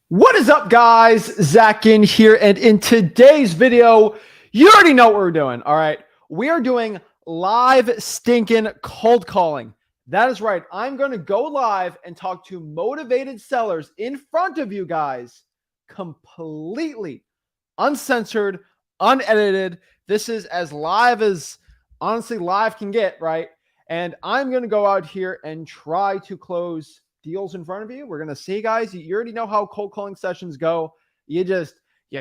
What is up, guys? Zach Ginn here, and in today's video, you already know what we're doing. All right, we are doing live stinking cold calling. That is right. I'm going to go live and talk to motivated sellers in front of you guys, completely uncensored, unedited. This is as live as honestly live can get, right? And I'm going to go out here and try to close deals in front of you. We're going to see, guys. You already know how cold calling sessions go. You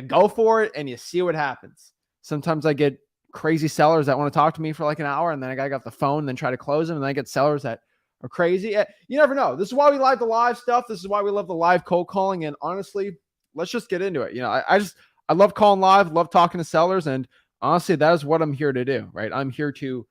go for it and you see what happens. Sometimes I get crazy sellers that want to talk to me for like an hour, and then I got to get off the phone and then try to close them. And then I get sellers that are crazy. You never know. This is why we like the live stuff. This is why we love the live cold calling. And honestly, let's just get into it. I love calling live, love talking to sellers. And honestly, that is what I'm here to do, right? I'm here to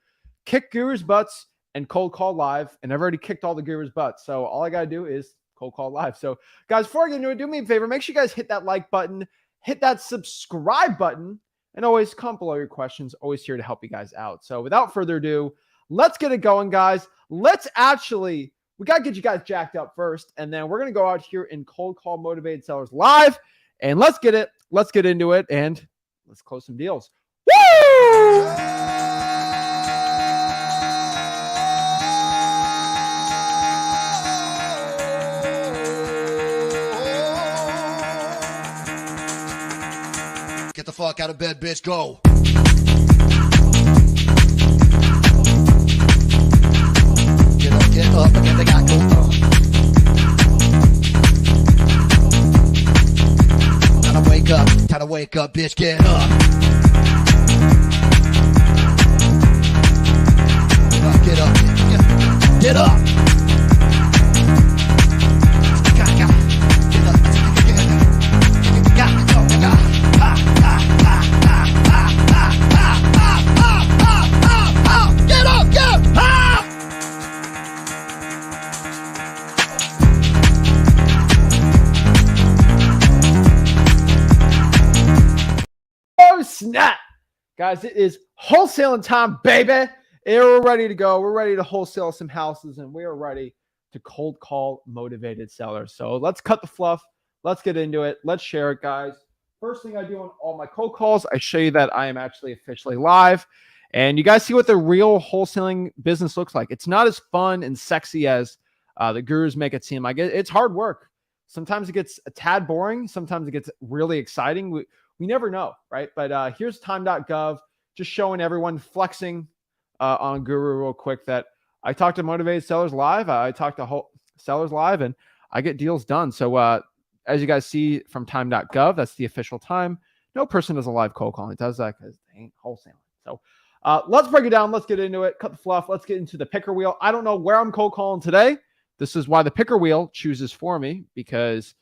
kick gurus' butts and cold call live, and I've already kicked all the gurus' butts. So all I got to do is cold call live. So guys, before I get into it, do me a favor, make sure you guys hit that like button, hit that subscribe button, and always comment below your questions. Always here to help you guys out. So without further ado, let's get it going, guys. We got to get you guys jacked up first, and then we're going to go out here and cold call motivated sellers live, and let's get into it, and let's close some deals. Woo! Get the fuck out of bed, bitch. Go. Get up, again, they got go. Time to wake up, bitch. Get up. Get up. Get up. Snap, guys, it is wholesaling time, baby. And we're ready to go. We're ready to wholesale some houses, and we are ready to cold call motivated sellers. So let's cut the fluff. Let's get into it. Let's share it, guys. First thing I do on all my cold calls, I show you that I am actually officially live, and you guys see what the real wholesaling business looks like. It's not as fun and sexy as the gurus make it seem like. It's hard work. Sometimes it gets a tad boring. Sometimes it gets really exciting. We never know, right? But here's time.gov, just showing everyone flexing on Guru real quick that I talk to motivated sellers live. I talk to sellers live, and I get deals done. So as you guys see from time.gov, that's the official time. No person does a live cold calling. It does that because they ain't wholesaling. So let's break it down. Let's get into it. Cut the fluff. Let's get into the picker wheel. I don't know where I'm cold calling today. This is why the picker wheel chooses for me, because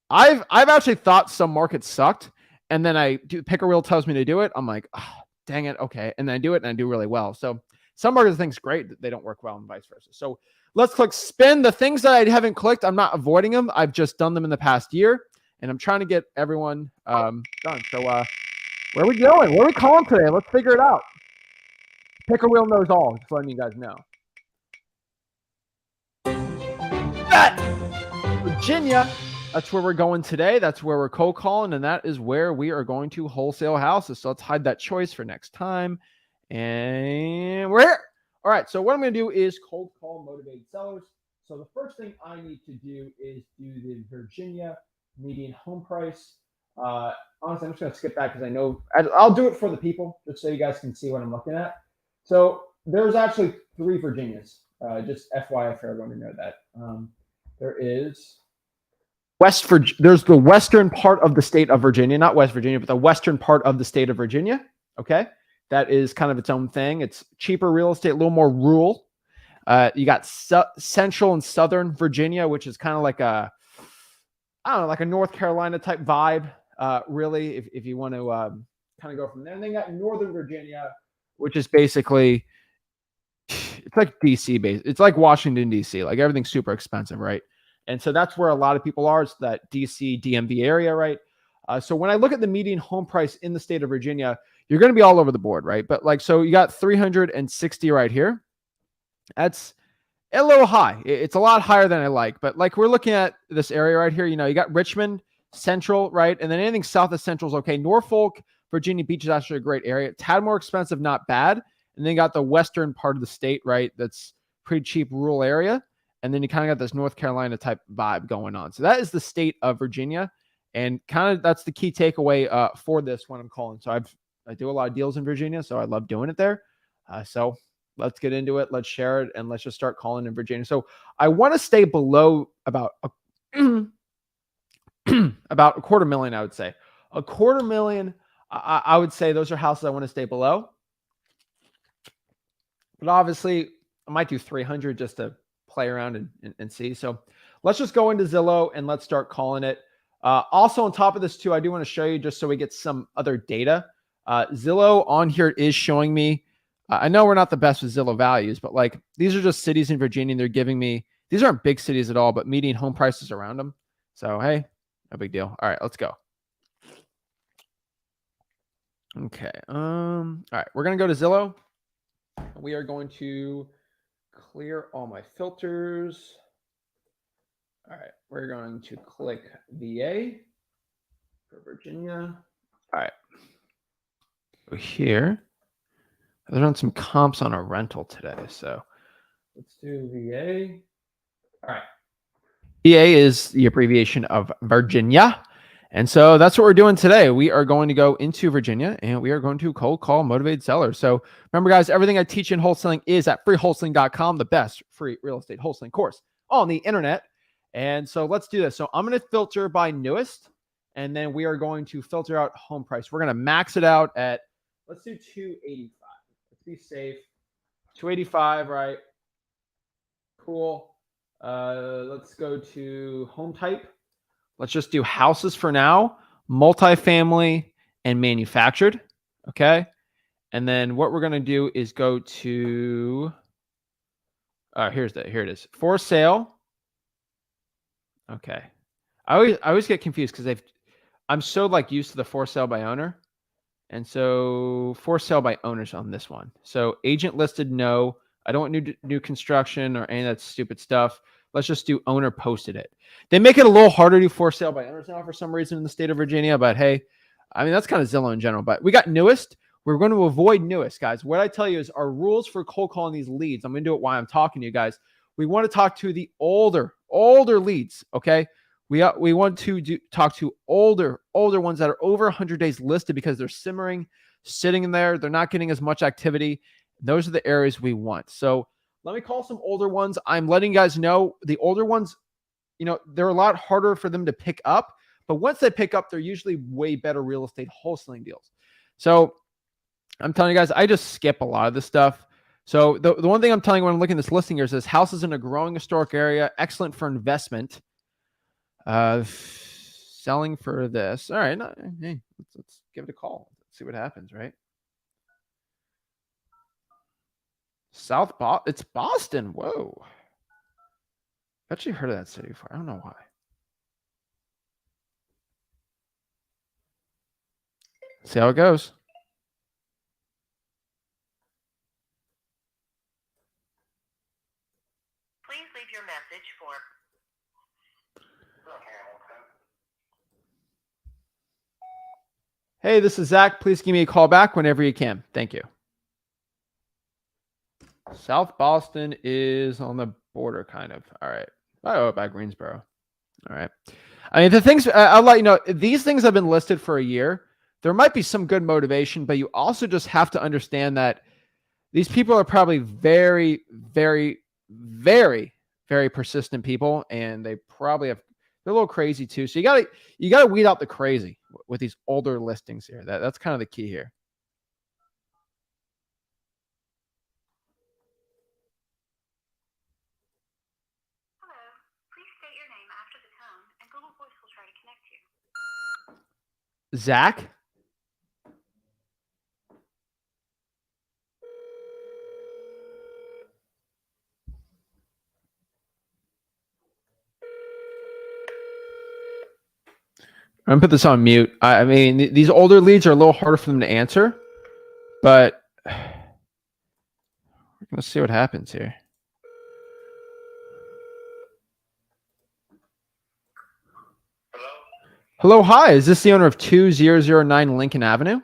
I've actually thought some markets sucked. And then the picker wheel tells me to do it. I'm like, oh, dang it. Okay. And then I do it and I do really well. So some markets think it's great. They don't work well and vice versa. So let's click spin. The things that I haven't clicked, I'm not avoiding them. I've just done them in the past year, and I'm trying to get everyone done. So where are we going? Where are we calling today? Let's figure it out. Picker wheel knows all. Just letting you guys know. Virginia. That's where we're going today. That's where we're cold calling, and that is where we are going to wholesale houses. So let's hide that choice for next time. And we're here. All right. So what I'm going to do is cold call motivated sellers. So the first thing I need to do is do the Virginia median home price. Honestly, I'm just going to skip that because I know I'll do it for the people, just so you guys can see what I'm looking at. So there's actually 3 Virginias. Just FYI for everyone to know that. There is there's the western part of the state of Virginia, not West Virginia, but the western part of the state of Virginia. Okay. That is kind of its own thing. It's cheaper real estate, a little more rural. You got central and southern Virginia, which is kind of like like a North Carolina type vibe, really, if you want to kind of go from there. And then you got northern Virginia, which is basically, it's like DC based. It's like Washington, DC. Like everything's super expensive, right? And so that's where a lot of people are. It's that DC, DMV area, right? So when I look at the median home price in the state of Virginia, you're going to be all over the board, right? But like, so you got 360 right here. That's a little high. It's a lot higher than I like, but like we're looking at this area right here, you know, you got Richmond, Central, right? And then anything south of Central is okay. Norfolk, Virginia Beach is actually a great area. Tad more expensive, not bad. And then you got the western part of the state, right? That's pretty cheap rural area. And then you kind of got this North Carolina type vibe going on. So that is the state of Virginia. And kind of that's the key takeaway for this when I'm calling. So I do a lot of deals in Virginia, so I love doing it there. So let's get into it. Let's share it, and let's just start calling in Virginia. So I want to stay below about about $250,000, I would say. $250,000, I would say those are houses I want to stay below. But obviously, I might do 300 just to play around and see. So let's just go into Zillow and let's start calling it. Also, on top of this, too, I do want to show you just so we get some other data. Zillow on here is showing me. I know we're not the best with Zillow values, but like these are just cities in Virginia. And they're giving me, these aren't big cities at all, but median home prices around them. So, hey, no big deal. All right, let's go. Okay. All right, we're going to go to Zillow. We are going to clear all my filters. All right, we're going to click VA for Virginia. All right. So here, they're doing some comps on a rental today. So let's do VA. All right. VA is the abbreviation of Virginia. And so that's what we're doing today. We are going to go into Virginia and we are going to cold call motivated sellers. So remember, guys, everything I teach in wholesaling is at freewholesaling.com, the best free real estate wholesaling course on the internet. And so let's do this. So I'm going to filter by newest, and then we are going to filter out home price. We're going to max it out at, let's do 285. Let's be safe. 285, right? Cool. Let's go to home type. Let's just do houses for now, multifamily and manufactured. Okay. And then what we're going to do is go to, here it is. For sale. Okay. I always get confused because I'm so like used to the for sale by owner. And so for sale by owners on this one. So agent listed, no. I don't want new construction or any of that stupid stuff. Let's just do owner posted it. They make it a little harder to do for sale by owners now for some reason in the state of Virginia. But hey, I mean, that's kind of Zillow in general. But we got newest. We're going to avoid newest, guys. What I tell you is our rules for cold calling these leads. I'm going to do it while I'm talking to you guys. We want to talk to the older leads, okay? We want to talk to older ones that are over 100 days listed because they're simmering, sitting in there. They're not getting as much activity. Those are the areas we want. So let me call some older ones. I'm letting you guys know the older ones, they're a lot harder for them to pick up. But once they pick up, they're usually way better real estate wholesaling deals. So I'm telling you guys, I just skip a lot of this stuff. So the one thing I'm telling you when I'm looking at this listing here is this house is in a growing historic area, excellent for investment. Selling for this. All right. Hey, let's give it a call. Let's see what happens, right? It's Boston. Whoa. I've actually heard of that city before. I don't know why. See how it goes. Please leave your message for. Hey, this is Zach. Please give me a call back whenever you can. Thank you. South Boston is on the border, kind of. All right. Oh, by Greensboro. All right. I mean, the things I'll let you know, these things have been listed for a year. There might be some good motivation, but you also just have to understand that these people are probably very, very, very, very persistent people, and they probably they're a little crazy too. So you gotta weed out the crazy with these older listings here. That's kind of the key here. Hello. Please state your name after the tone, and Google Voice will try to connect you. Zach? I'm gonna put this on mute. I mean, these older leads are a little harder for them to answer, but we're gonna see what happens here. Hello? Hello, hi. Is this the owner of 2009 Lincoln Avenue?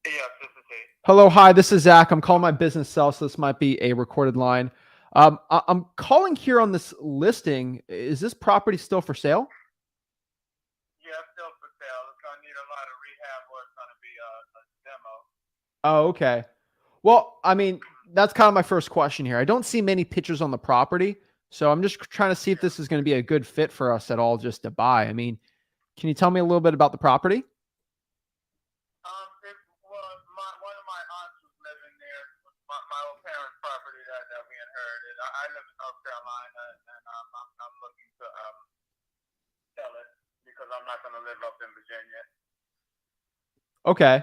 Yes, this is he. Hello, hi. This is Zach. I'm calling my business cell, so this might be a recorded line. I'm calling here on this listing. Is this property still for sale? Yeah, still for sale. It's gonna need a lot of rehab or it's gonna be a demo. Oh, okay. Well, I mean, that's kind of my first question here. I don't see many pictures on the property, so I'm just trying to see if this is going to be a good fit for us at all just to buy. I mean, can you tell me a little bit about the property? It was one of my aunts was living there. My old parents' property that we inherited. I live in North Carolina and I'm looking to sell it because I'm not gonna live up in Virginia. Okay.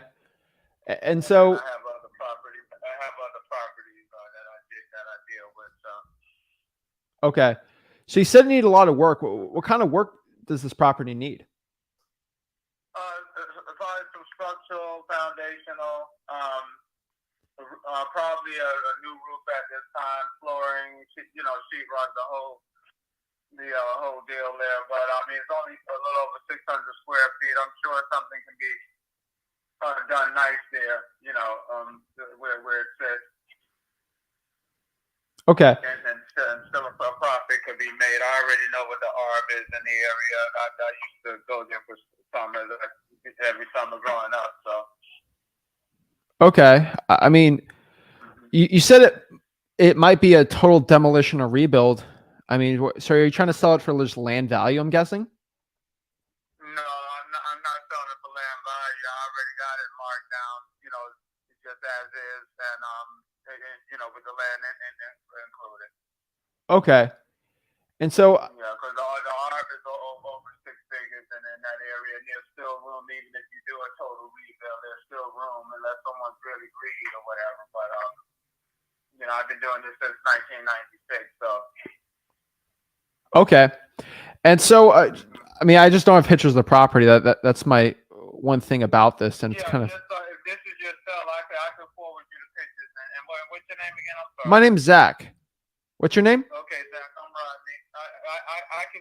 And And so, I have other properties. I have other properties that I deal with. So. okay. So you said you need a lot of work. What kind of work does this property need? Probably some structural, foundational, probably a new roof at this time, flooring, sheetrock, the whole deal there. But I mean, it's only a little over 600 square feet. I'm sure something can be done nice there. Where it sits, Okay. and still a profit could be made. I already know what the ARB is in the area. I used to go there for summer, every summer growing up. So. Okay. I mean, you said it might be a total demolition or rebuild. I mean, so are you trying to sell it for just land value, I'm guessing? No, I'm not selling it for land value. I already got it marked down, just as is, and with the land included. Okay. And so, Yeah, because the ARP is over 6 figures, and in that area, and there's still room, even if you do a total rebuild, there's still room, unless someone's really greedy or whatever. But I've been doing this since 1996, so. okay. And so, I mean, I just don't have pictures of the property. That's my one thing about this, and it's Yeah, kind of. just if this is your cell, I can forward you the pictures. And what's your name again? I'm sorry. My name's Zach. What's your name? Okay, Zach, I'm Rodney.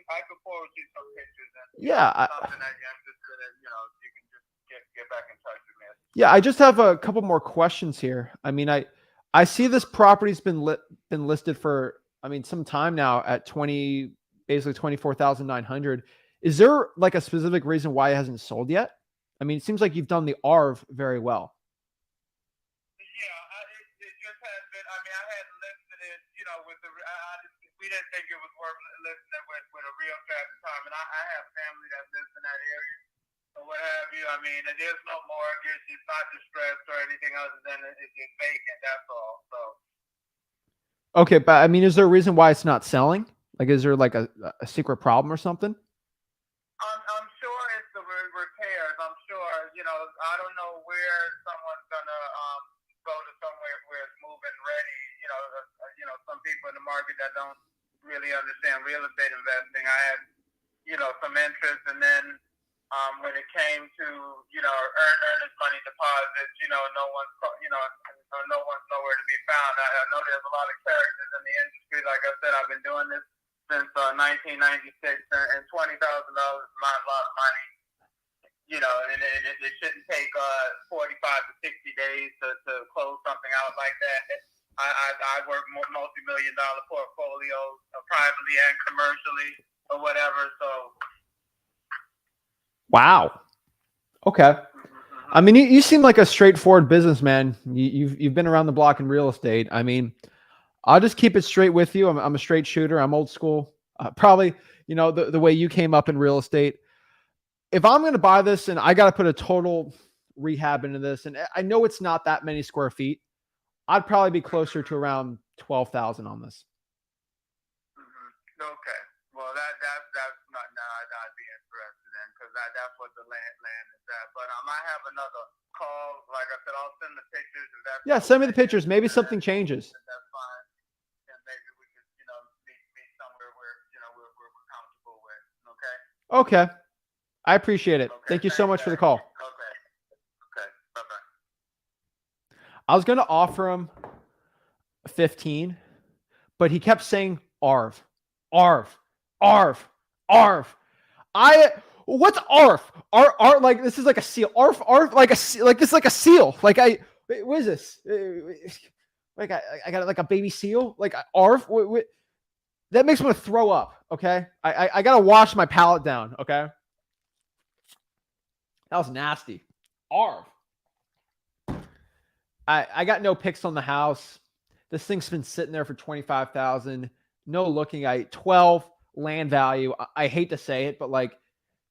I can forward you some pictures and Yeah. something that you're interested in. You can just get back in touch with me. Yeah, I just have a couple more questions here. I mean, I see this property's been listed for, I mean, some time now at basically 24,900. Is there like a specific reason why it hasn't sold yet? I mean, it seems like you've done the ARV very well. Yeah, it just has been. I mean, I had listed it, we didn't think it was worth listing it with a realtor at the time, and I have family that lives in that area. Or what have you. I mean, there's no mortgage. It's not distressed or anything other than it's vacant. That's all. So. Okay, but I mean, is there a reason why it's not selling? Like, is there like a secret problem or something? I'm sure it's the repairs. I'm sure. I don't know where someone's gonna go to somewhere where it's moving ready. Some people in the market that don't really understand real estate investing. I had, some interest, and then when it came to earnest money deposits, no one's nowhere to be found. I know there's a lot of characters in the industry. Like I said, I've been doing this since 1996, and $20,000 is not a lot of money. And it shouldn't take 45 to 60 days to close something out like that. I work multi-million-dollar portfolios, privately and commercially, or whatever. So. Wow. Okay. I mean, you seem like a straightforward businessman. You've been around the block in real estate. I mean, I'll just keep it straight with you. I'm a straight shooter. I'm old school. Probably, the way you came up in real estate. If I'm going to buy this and I got to put a total rehab into this, and I know it's not that many square feet, I'd probably be closer to around 12,000 on this. Okay. Well, that's not I'd be interested in, because that's what the land is at. But I might have another call. Like I said, I'll send the pictures. If that's Yeah, send me the pictures. Maybe something changes. That's fine. And maybe we could, meet somewhere where we're comfortable with. Okay. Okay. I appreciate it. Okay, Thank you so much for the call. Okay. Bye-bye. I was going to offer him 15, but he kept saying ARV, ARV, ARV, ARV. What's ARF? ARF like this is like a seal. ARF like a like this is like a seal. Like what is this? Like I got like a baby seal. Like ARF. That makes me want to throw up. Okay, I gotta wash my palate down. Okay, that was nasty. ARF. I got no pics on the house. This thing's been sitting there for 25,000. No looking at 12 land value. I hate to say it, but like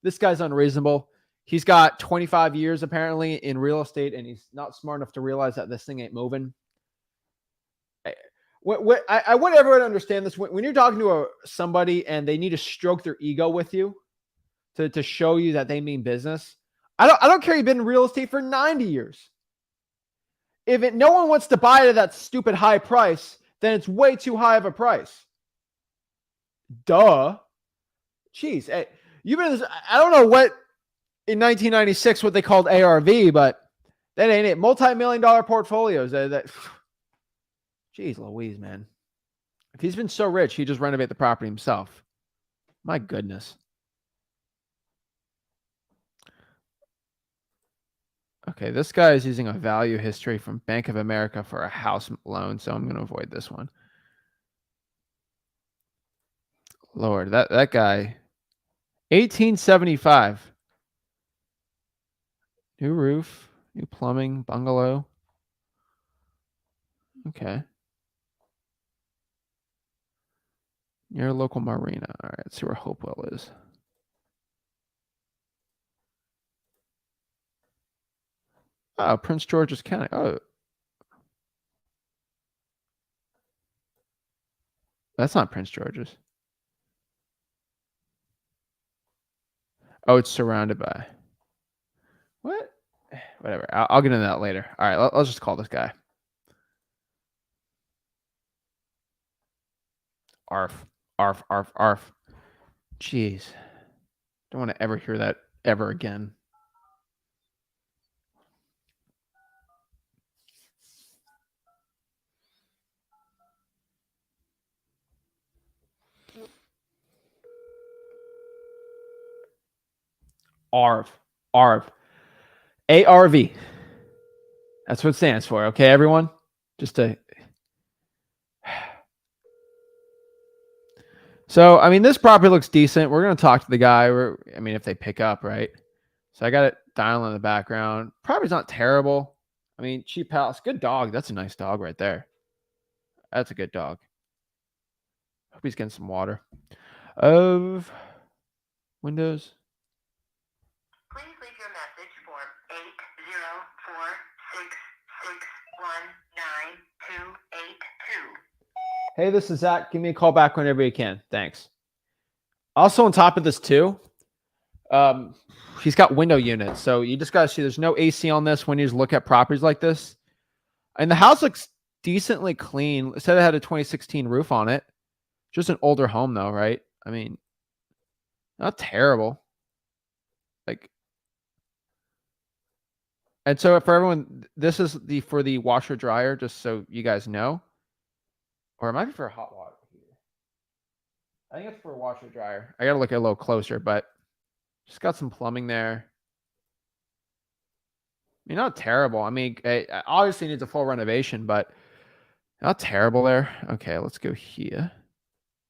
this guy's unreasonable. He's got 25 years apparently in real estate, and he's not smart enough to realize that this thing ain't moving. I want everyone to understand this. When you're talking to somebody and they need to stroke their ego with you to show you that they mean business, I don't care. You've been in real estate for 90 years. If no one wants to buy it at that stupid high price, then it's way too high of a price. Duh. Jeez. Hey, you've been, I don't know what in 1996, what they called ARV, but that ain't it. Multi-million-dollar portfolios. Jeez Louise, man. If he's been so rich, he just renovate the property himself. My goodness. Okay, this guy is using a value history from Bank of America for a house loan, so I'm going to avoid this one. Lord, that guy, 1875. New roof, new plumbing, bungalow. Okay. Near a local marina. All right, let's see where Hopewell is. Oh, Prince George's County. Oh. That's not Prince George's. Oh, it's surrounded by. What? Whatever. I'll get into that later. All right, let's just call this guy. ARF. ARF, ARF, ARF. Jeez. Don't want to ever hear that ever again. ARV. ARV. ARV. That's what it stands for. Okay, everyone? Just to... So, I mean, this property looks decent. We're going to talk to the guy. I mean, if they pick up, right? So I got it dialing in the background. Property's not terrible. I mean, cheap house. Good dog. That's a nice dog right there. That's a good dog. Hope he's getting some water. Of Windows. Please leave your message for 804-661-9282. Hey, this is Zach. Give me a call back whenever you can. Thanks. Also, on top of this too, he's got window units. So you just got to see there's no AC on this when you just look at properties like this. And the house looks decently clean. It said it had a 2016 roof on it. Just an older home though, right? I mean, not terrible. Like, and so for everyone, this is for the washer dryer, just so you guys know. Or it might be for hot water heater. I think it's for a washer dryer. I got to look at it a little closer, but just got some plumbing there. I mean, not terrible. I mean, it obviously needs a full renovation, but not terrible there. Okay, let's go here.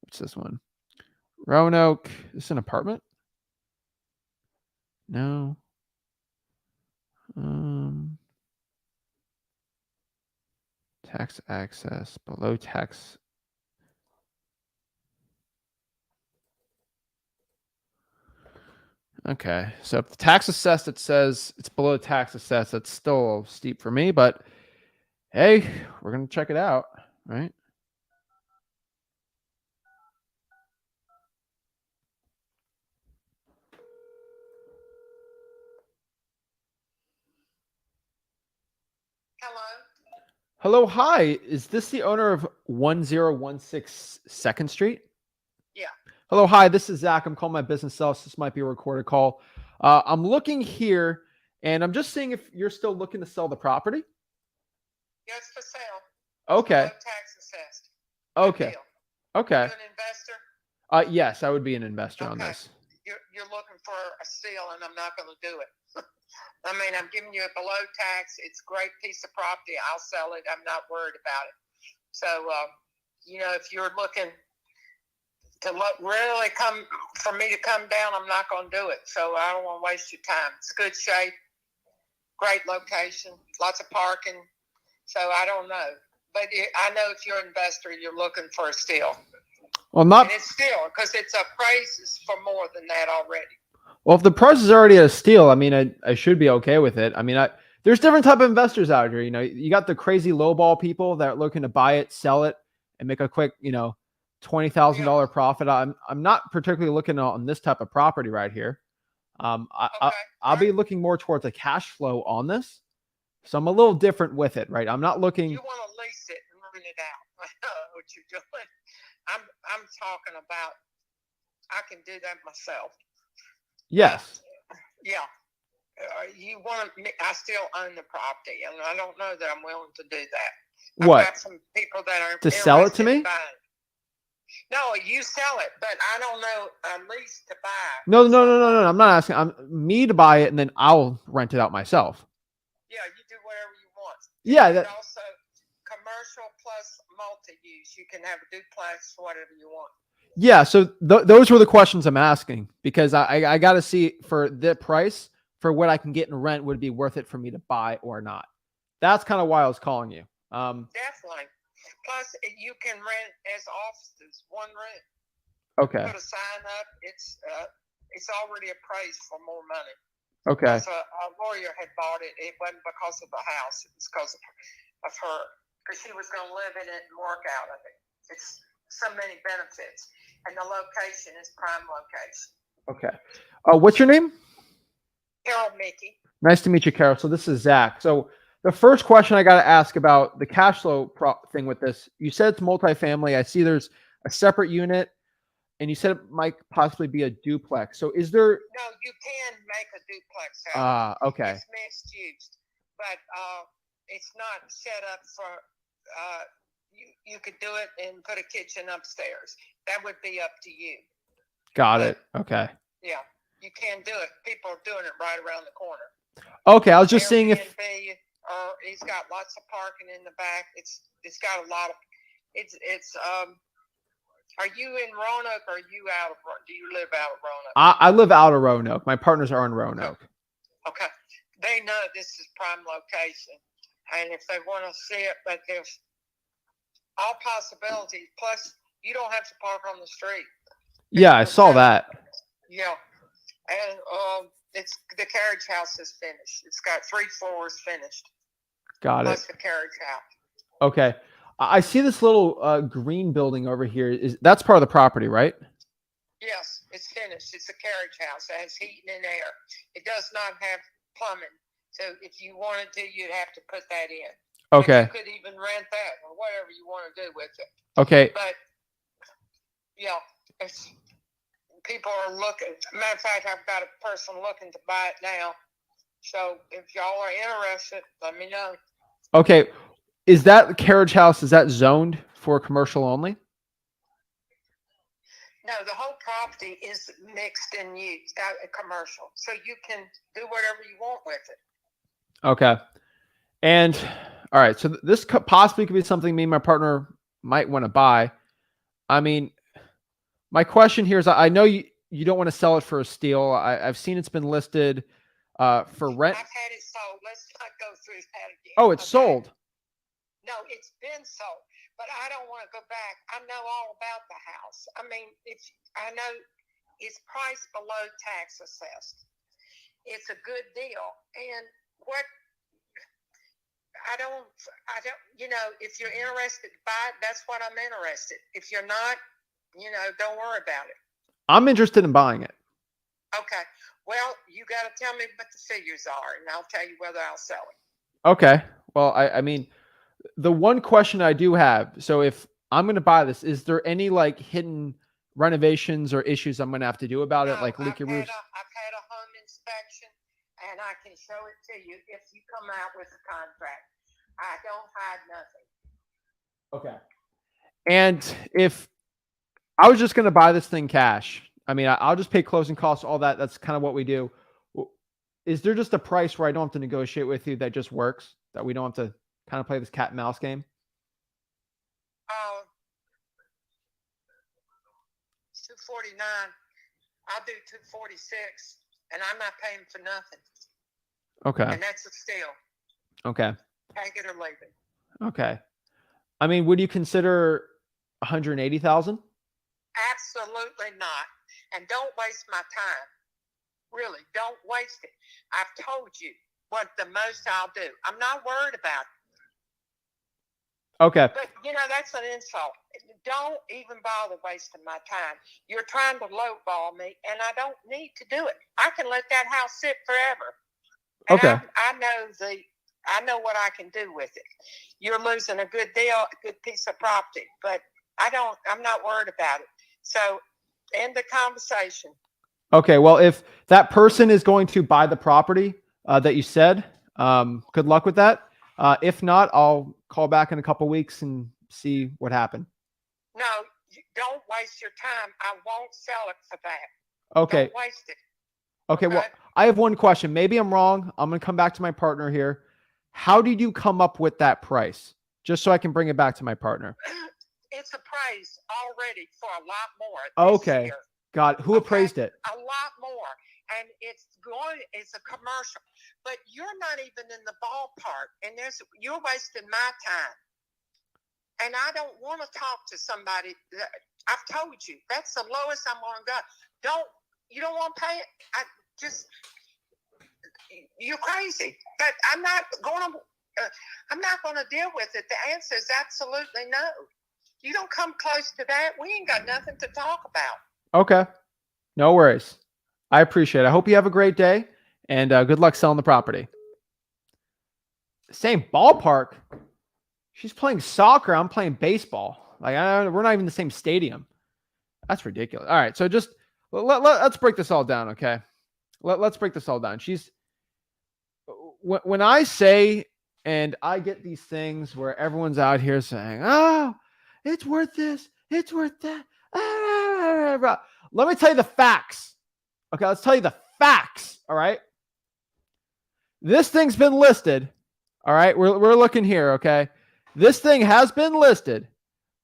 What's this one? Roanoke. Is this an apartment? No. Tax access, below tax. Okay, so if the tax assessed, it says it's below tax assessed. That's still steep for me, but hey, we're going to check it out, right? Hello, hi. Is this the owner of 1016 2nd Street? Yeah. Hello, hi. This is Zach. I'm calling my business cell. This might be a recorded call. I'm looking here, and I'm just seeing if you're still looking to sell the property. Yes, for sale. Okay. No tax assessed. Okay. Okay. You're an investor? Yes, I would be an investor on Okay. this. You're looking for a steal, and I'm not going to do it. I mean, I'm giving you a below tax. It's a great piece of property. I'll sell it. I'm not worried about it. So, if you're looking to really come for me to come down, I'm not going to do it. So I don't want to waste your time. It's good shape, great location, lots of parking. So I don't know. But I know if you're an investor, you're looking for a steal. Well, not. And it's still, because it's appraised for more than that already. Well, if the price is already a steal, I mean, I should be okay with it. I mean, there's different type of investors out here. You got the crazy lowball people that are looking to buy it, sell it, and make a quick, $20,000 profit. I'm not particularly looking on this type of property right here. I'll be looking more towards a cash flow on this. So I'm a little different with it, right? I'm not looking. You want to lease it and rent it out. I know what you're doing. I'm talking about. I can do that myself. Yes. Yeah. You want to? I still own the property, and I don't know that I'm willing to do that. What? I've got some people that are to sell it to me? No, you sell it, but I don't know a lease to buy. No. I'm not asking. I'm me to buy it, and then I'll rent it out myself. Yeah, you do whatever you want. Yeah. And also commercial plus multi-use. You can have a duplex, whatever you want. Yeah. So those were the questions I'm asking, because I got to see for the price for what I can get in rent would be worth it for me to buy or not. That's kind of why I was calling you. Definitely. Plus, you can rent as offices, one rent. Okay. Put a sign up. It's already appraised for more money. Okay. So a lawyer had bought it. It wasn't because of the house. It was because of her, because she was going to live in it and work out of it. It's so many benefits, and the location is prime location. Okay. What's your name? Carol Mickey. Nice to meet you, Carol. So this is Zach. So the first question I got to ask about the cash flow thing with this, you said it's multifamily. I see there's a separate unit, and you said it might possibly be a duplex. So is there? No, you can make a duplex out. Okay. It's mixed use, but it's not set up for. You could do it and put a kitchen upstairs. That would be up to you. Got it. Okay. Yeah, you can do it. People are doing it right around the corner. Okay, I was just seeing if. He's got lots of parking in the back. It's got a lot of. It's. Are you in Roanoke or are you out of? Do you live out of Roanoke? I live out of Roanoke. My partners are in Roanoke. Okay. They know this is prime location, and if they want to see it, but there's all possibilities. Plus, you don't have to park on the street. Yeah, I saw that. Yeah, and it's the carriage house is finished. It's got 3 floors finished. Got it. Plus the carriage house. Okay. I see this little green building over here. That's part of the property, right? Yes, it's finished. It's a carriage house. It has heating and air. It does not have plumbing. So if you wanted to, you'd have to put that in. Okay. But you could even rent that or whatever you want to do with it. Okay. But yeah, people are looking. Matter of fact, I've got a person looking to buy it now. So if y'all are interested, let me know. Okay. Is that carriage house, is that zoned for commercial only? No, the whole property is mixed in use, commercial. So you can do whatever you want with it. Okay. And all right, so this possibly could be something me and my partner might want to buy. I mean, my question here is, I know you don't want to sell it for a steal. I've seen it's been listed for rent. I've had it sold. Let's not go through that again. Oh, it's sold. No, it's been sold, but I don't want to go back. I know all about the house. I mean, I know it's priced below tax assessed. It's a good deal. And I don't, if you're interested to buy it, that's what I'm interested. If you're not, don't worry about it. I'm interested in buying it. Okay. Well, you got to tell me what the figures are, and I'll tell you whether I'll sell it. Okay. Well, I mean, the one question I do have, so if I'm going to buy this, is there any like hidden renovations or issues I'm going to have to do about it, like leaky roofs? I've had a home inspection, and I can show it to you if you come out with a contract. I don't hide nothing. Okay. And if I was just going to buy this thing cash, I mean, I'll just pay closing costs, all that. That's kind of what we do. Is there just a price where I don't have to negotiate with you that just works, that we don't have to kind of play this cat and mouse game? 249. I'll do 246, and I'm not paying for nothing. Okay. And that's a steal. Okay. Take it or leave it. Okay. I mean, would you consider 180,000? Absolutely not. And don't waste my time. Really, don't waste it. I've told you what the most I'll do. I'm not worried about it. Okay. But, that's an insult. Don't even bother wasting my time. You're trying to lowball me, and I don't need to do it. I can let that house sit forever. And Okay. I know what I can do with it. You're losing a good deal, a good piece of property, but I'm not worried about it. So end the conversation. Okay. Well, if that person is going to buy the property that you said, good luck with that. If not, I'll call back in a couple weeks and see what happened. No, don't waste your time. I won't sell it for that. Okay. Don't waste it. Okay. Well, I have one question. Maybe I'm wrong. I'm going to come back to my partner here. How did you come up with that price? Just so I can bring it back to my partner. It's appraised already for a lot more. Okay. Year. Got it. Who appraised it? A lot more. And it's a commercial, but you're not even in the ballpark, and you're wasting my time. And I don't want to talk to somebody. I've told you that's the lowest I'm going to go. You don't want to pay it? You're crazy. But I'm not going to deal with it. The answer is absolutely no. You don't come close to that, we ain't got nothing to talk about. Okay. No worries. I appreciate it. I hope you have a great day, and good luck selling the property. Same ballpark. She's playing soccer. I'm playing baseball. We're not even in the same stadium. That's ridiculous. All right. So just let's break this all down. Okay. Let's break this all down. When I say, and I get these things where everyone's out here saying, oh, it's worth this. It's worth that. Let me tell you the facts. Okay, let's tell you the facts. All right. This thing's been listed. All right. We're looking here. Okay. This thing has been listed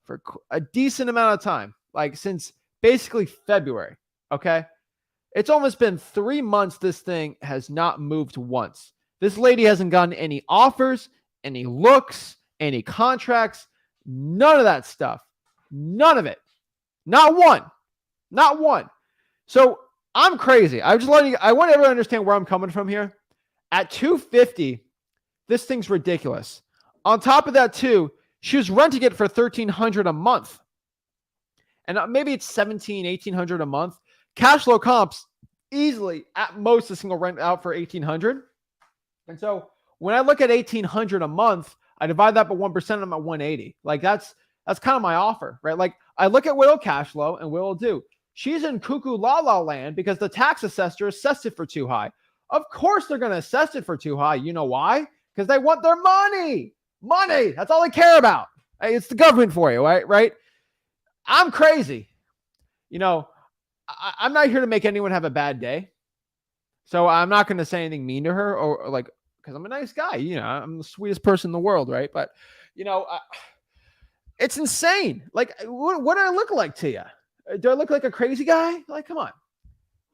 for a decent amount of time, like since basically February. Okay. It's almost been 3 months. This thing has not moved once. This lady hasn't gotten any offers, any looks, any contracts, none of that stuff. None of it. Not one. Not one. So I'm crazy. I want everyone to understand where I'm coming from here. At $250, this thing's ridiculous. On top of that, too, she was renting it for $1,300 a month. And maybe it's $1,700, $1,800 a month. Cash flow comps easily at most a single rent out for $1,800. And so when I look at $1,800 a month, I divide that by 1%, I'm at $180. Like that's kind of my offer, right? Like I look at Widow cash flow and what it'll do. She's in cuckoo la la land because the tax assessor assessed it for too high. Of course they're going to assess it for too high. You know why? Because they want their money. Money. That's all they care about. Hey, it's the government for you, right? I'm crazy. I'm not here to make anyone have a bad day. So I'm not going to say anything mean to her or like, because I'm a nice guy. I'm the sweetest person in the world, right? But, it's insane. Like, what do I look like to you? Do I look like a crazy guy? Like, come on.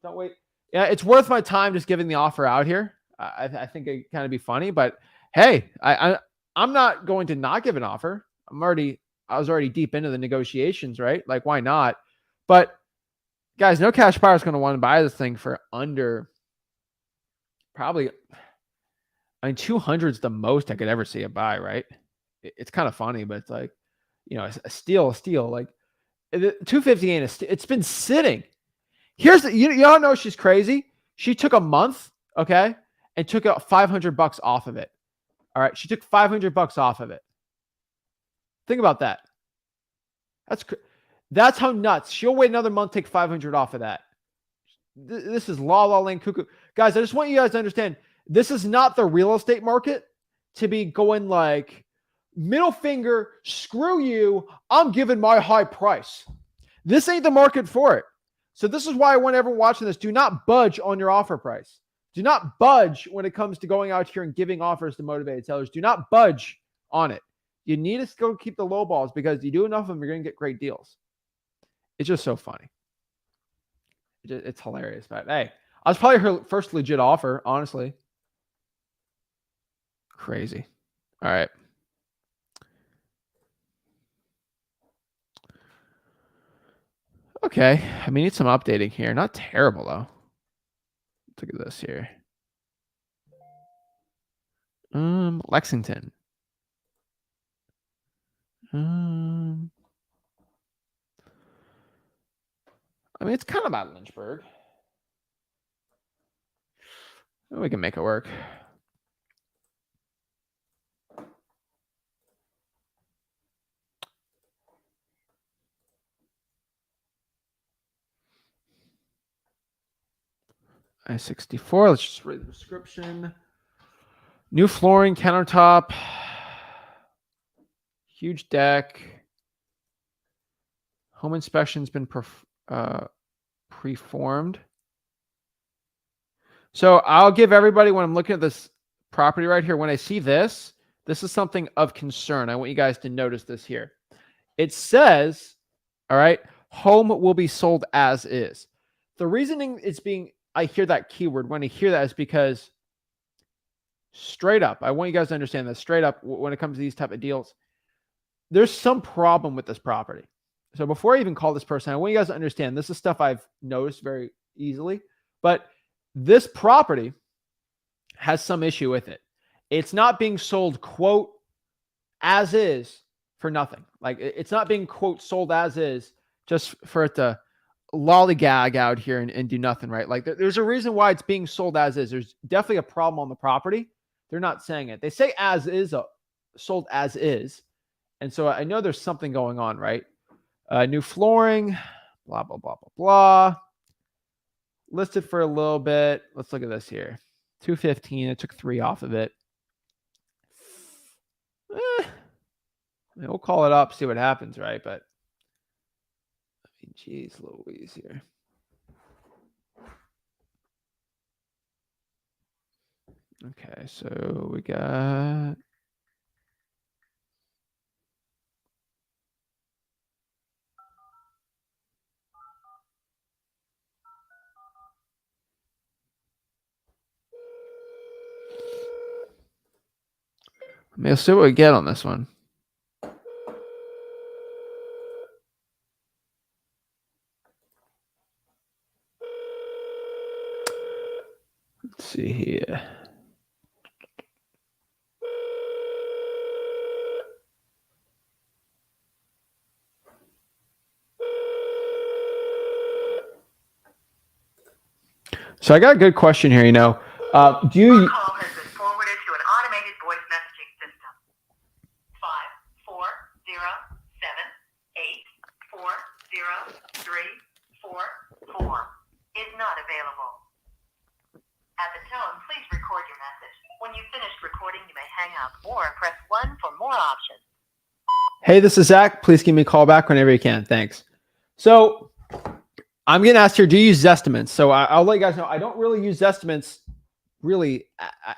Don't wait. Yeah, it's worth my time just giving the offer out here. I think it kind of be funny, but hey, I'm not going to not give an offer. I was already deep into the negotiations, right? Like, why not? But guys, no cash buyer is going to want to buy this thing for under probably, 200 is the most I could ever see it buy, right? It's kind of funny, but it's like, a steal, like 250 ain't a steal. It's been sitting. Y'all know she's crazy. She took a month, okay, and took out $500 off of it. All right, she took $500 off of it. Think about that. That's how nuts. She'll wait another month, take $500 off of that. This is la la land cuckoo. Guys, I just want you guys to understand, this is not the real estate market to be going like, middle finger, screw you, I'm giving my high price. This ain't the market for it. So this is why I want everyone watching this, do not budge on your offer price. Do not budge when it comes to going out here and giving offers to motivated sellers. Do not budge on it. You need to still keep the low balls because you do enough of them, you're going to get great deals. It's just so funny. It's hilarious. But hey, I was probably her first legit offer, honestly. Crazy. All right. Okay. I mean, need some updating here. Not terrible, though. Look at this here. Lexington. I mean, it's kind of about Lynchburg. We can make it work. I-64. Let's just read the description. New flooring, countertop, huge deck. Home inspection's been preformed. So I'll give everybody, when I'm looking at this property right here, when I see this, this is something of concern. I want you guys to notice this here. It says, all right, home will be sold as is. The reasoning it's being, I hear that keyword. When I hear that is because straight up, I want you guys to understand that straight up when it comes to these type of deals, there's some problem with this property. So before I even call this person, I want you guys to understand this is stuff I've noticed very easily, but this property has some issue with it. It's not being sold, quote, as is for nothing. Like it's not being, quote, sold as is just for it to lollygag out here and do nothing, right? Like there's a reason why it's being sold as is. There's definitely a problem on the property. They're not saying it. They say as is, sold as is. And so I know there's something going on, right? New flooring, blah, blah, blah, blah, blah. Listed for a little bit. Let's look at this here. 215. I took 3 off of it. I mean, we'll call it up, see what happens, right? But I mean, geez, Louise here. Okay, so we got let's see what we get on this one. Let's see here. So I got a good question here, do you... Your call has been forwarded to an automated voice messaging system. 540784034 is not available. At the tone, please record your message. When you've finished recording, you may hang up or press 1 for more options. Hey, this is Zach. Please give me a call back whenever you can. Thanks. So I'm getting asked here, do you use Zestimates? So I'll let you guys know, I don't really use Zestimates. Really,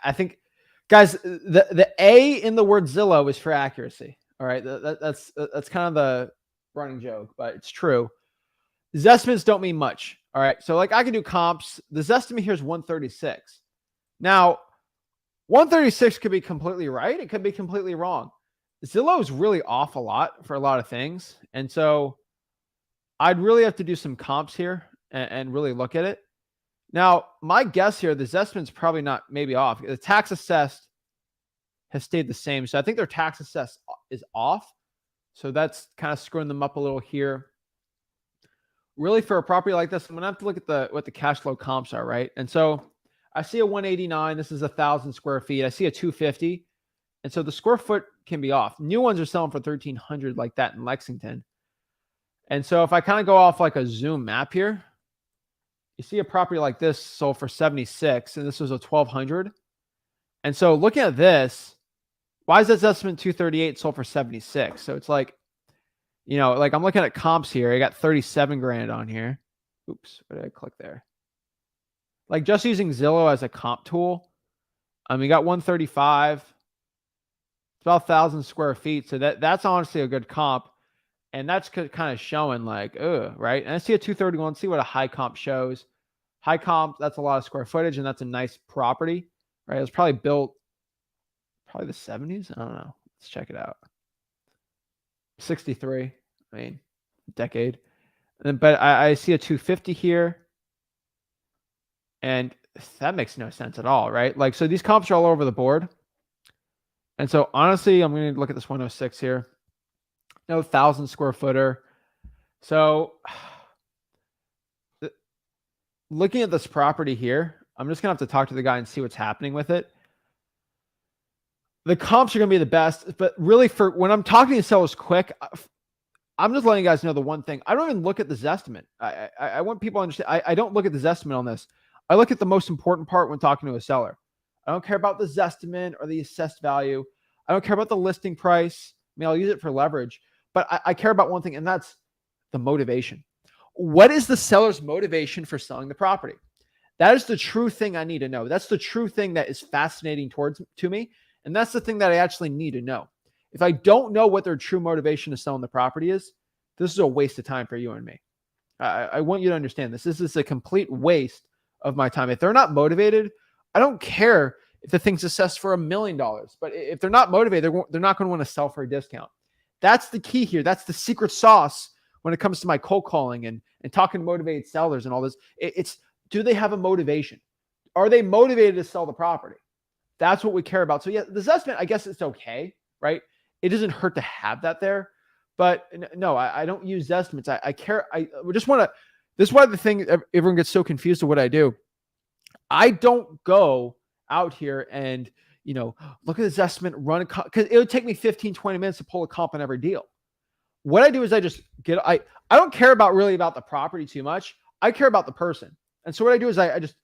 I think, guys, the A in the word Zillow is for accuracy. All right, that's kind of the running joke, but it's true. Zestimates don't mean much. All right, so like I can do comps. The Zestimate here is 136. Now, 136 could be completely right. It could be completely wrong. Zillow is really off a lot for a lot of things, and so I'd really have to do some comps here and really look at it. Now, my guess here, the Zestimate's probably not maybe off. The tax assessed has stayed the same. So I think their tax assessed is off. So that's kind of screwing them up a little here. Really, for a property like this, I'm going to have to look at what the cash flow comps are, right? And so I see a 189. This is 1,000 square feet. I see a 250. And so the square foot can be off. New ones are selling for 1,300 like that in Lexington. And so if I kind of go off like a zoom map here, you see a property like this sold for 76, and this was a 1,200. And so looking at this, why is this estimate 238 sold for 76? So it's like, like I'm looking at comps here. I got 37 grand on here. Oops, where did I click there? Like just using Zillow as a comp tool. We got 135. It's about 1,000 square feet. So that's honestly a good comp. And that's kind of showing like, right? And I see a 231. See what a high comp shows. High comp, that's a lot of square footage, and that's a nice property, right? It was probably built probably the 70s. I don't know. Let's check it out. 63. I mean, decade. But I see a 250 here. And that makes no sense at all, right? Like, so these comps are all over the board. And so honestly, I'm going to look at this 106 here. No 1,000 square footer. So looking at this property here, I'm just going to have to talk to the guy and see what's happening with it. The comps are going to be the best, but really for when I'm talking to sellers quick, I'm just letting you guys know the one thing. I don't even look at the Zestimate. I want people to understand. I don't look at the Zestimate on this. I look at the most important part when talking to a seller. I don't care about the Zestimate or the assessed value. I don't care about the listing price. I mean, I'll use it for leverage, but I care about one thing, and that's the motivation. What is the seller's motivation for selling the property? That is the true thing I need to know. That's the true thing that is fascinating to me. And that's the thing that I actually need to know. If I don't know what their true motivation to selling the property is, this is a waste of time for you and me. I want you to understand this. This is a complete waste of my time. If they're not motivated, I don't care if the thing's assessed for $1 million. But if they're not motivated, they're not going to want to sell for a discount. That's the key here. That's the secret sauce when it comes to my cold calling and talking to motivated sellers and all this. It's do they have a motivation? Are they motivated to sell the property? That's what we care about. So yeah, the Zestimate, I guess it's okay, right? It doesn't hurt to have that there. But no, I don't use Zestimates. I care. I just want to, this is why the thing, everyone gets so confused of what I do. I don't go out here and, look at the Zestimate, run a comp, because it would take me 15, 20 minutes to pull a comp on every deal. What I do is I just I don't care about the property too much. I care about the person. And so what I do is I just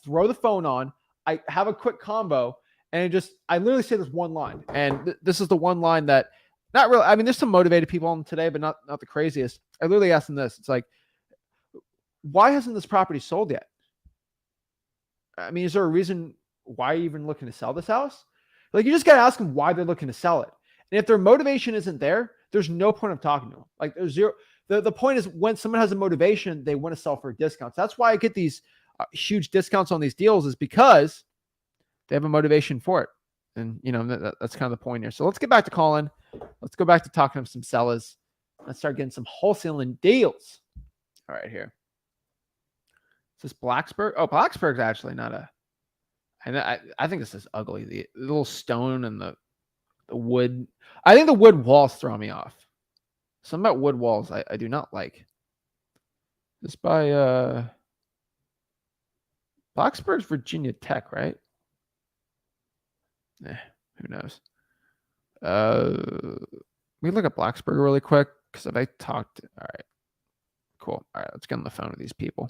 throw the phone on. I have a quick combo and I literally say this one line. And this is the one line that not really, I mean, there's some motivated people on today, but not the craziest. I literally asked them this. It's like, why hasn't this property sold yet? I mean, is there a reason why you're even looking to sell this house? Like, you just got to ask them why they're looking to sell it. And if their motivation isn't there, there's no point of talking to them. Like, there's zero. The point is when someone has a motivation, they want to sell for discounts. That's why I get these huge discounts on these deals, is because they have a motivation for it. And, that's kind of the point here. So let's get back to calling. Let's go back to talking to some sellers. Let's start getting some wholesaling deals. All right, here. Is this Blacksburg? Oh, Blacksburg's actually not a. I think this is ugly. The little stone and the wood. I think the wood walls throw me off. Something about wood walls I do not like. This by Blacksburg's Virginia Tech, right? Who knows? We look at Blacksburg really quick, because if I talked, all right, cool. All right, let's get on the phone with these people.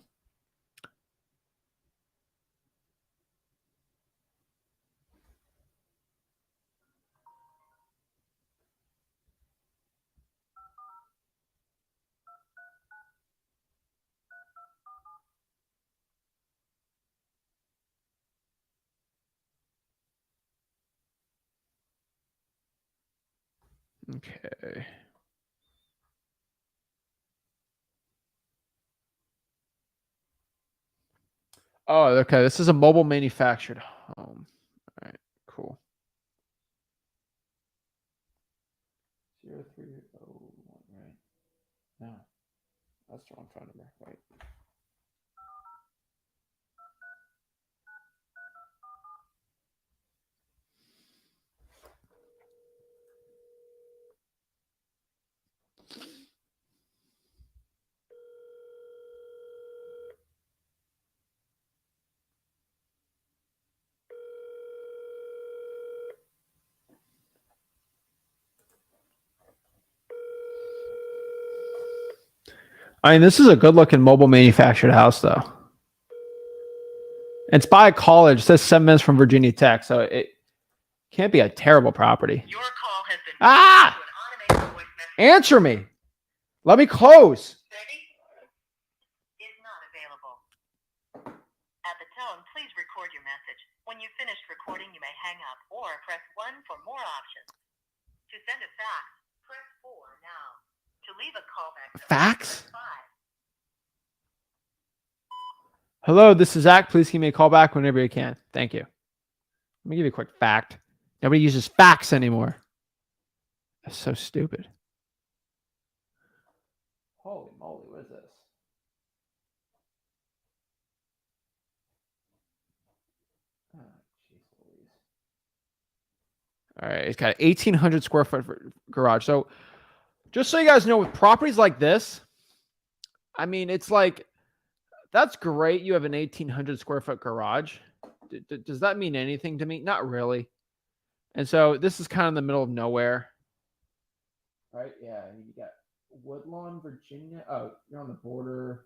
Okay. Oh, okay. This is a mobile manufactured home. All right, cool. 0301, right? No, that's the wrong phone number. Wait. I mean, this is a good-looking mobile manufactured house, though. It's by a college. It says 7 minutes from Virginia Tech, so it can't be a terrible property. Your call has been Ah! to an automated voice message. Answer me. Let me close. Ready? Is not record your message. When you've finished recording, you may hang up or press 1 for more options. To send a fax, press 4 now. To leave a callback number, Fax? press 5. Hello, this is Zach. Please give me a call back whenever you can. Thank you. Let me give you a quick fact. Nobody uses fax anymore. That's so stupid. Holy moly, what is this? Oh, jeez Louise. All right, it's got an 1,800 square foot garage. So just so you guys know, with properties like this, I mean, it's like, that's great. You have an 1,800 square foot garage. Does that mean anything to me? Not really. And so this is kind of in the middle of nowhere. Right? Yeah. You got Woodlawn, Virginia. Oh, you're on the border.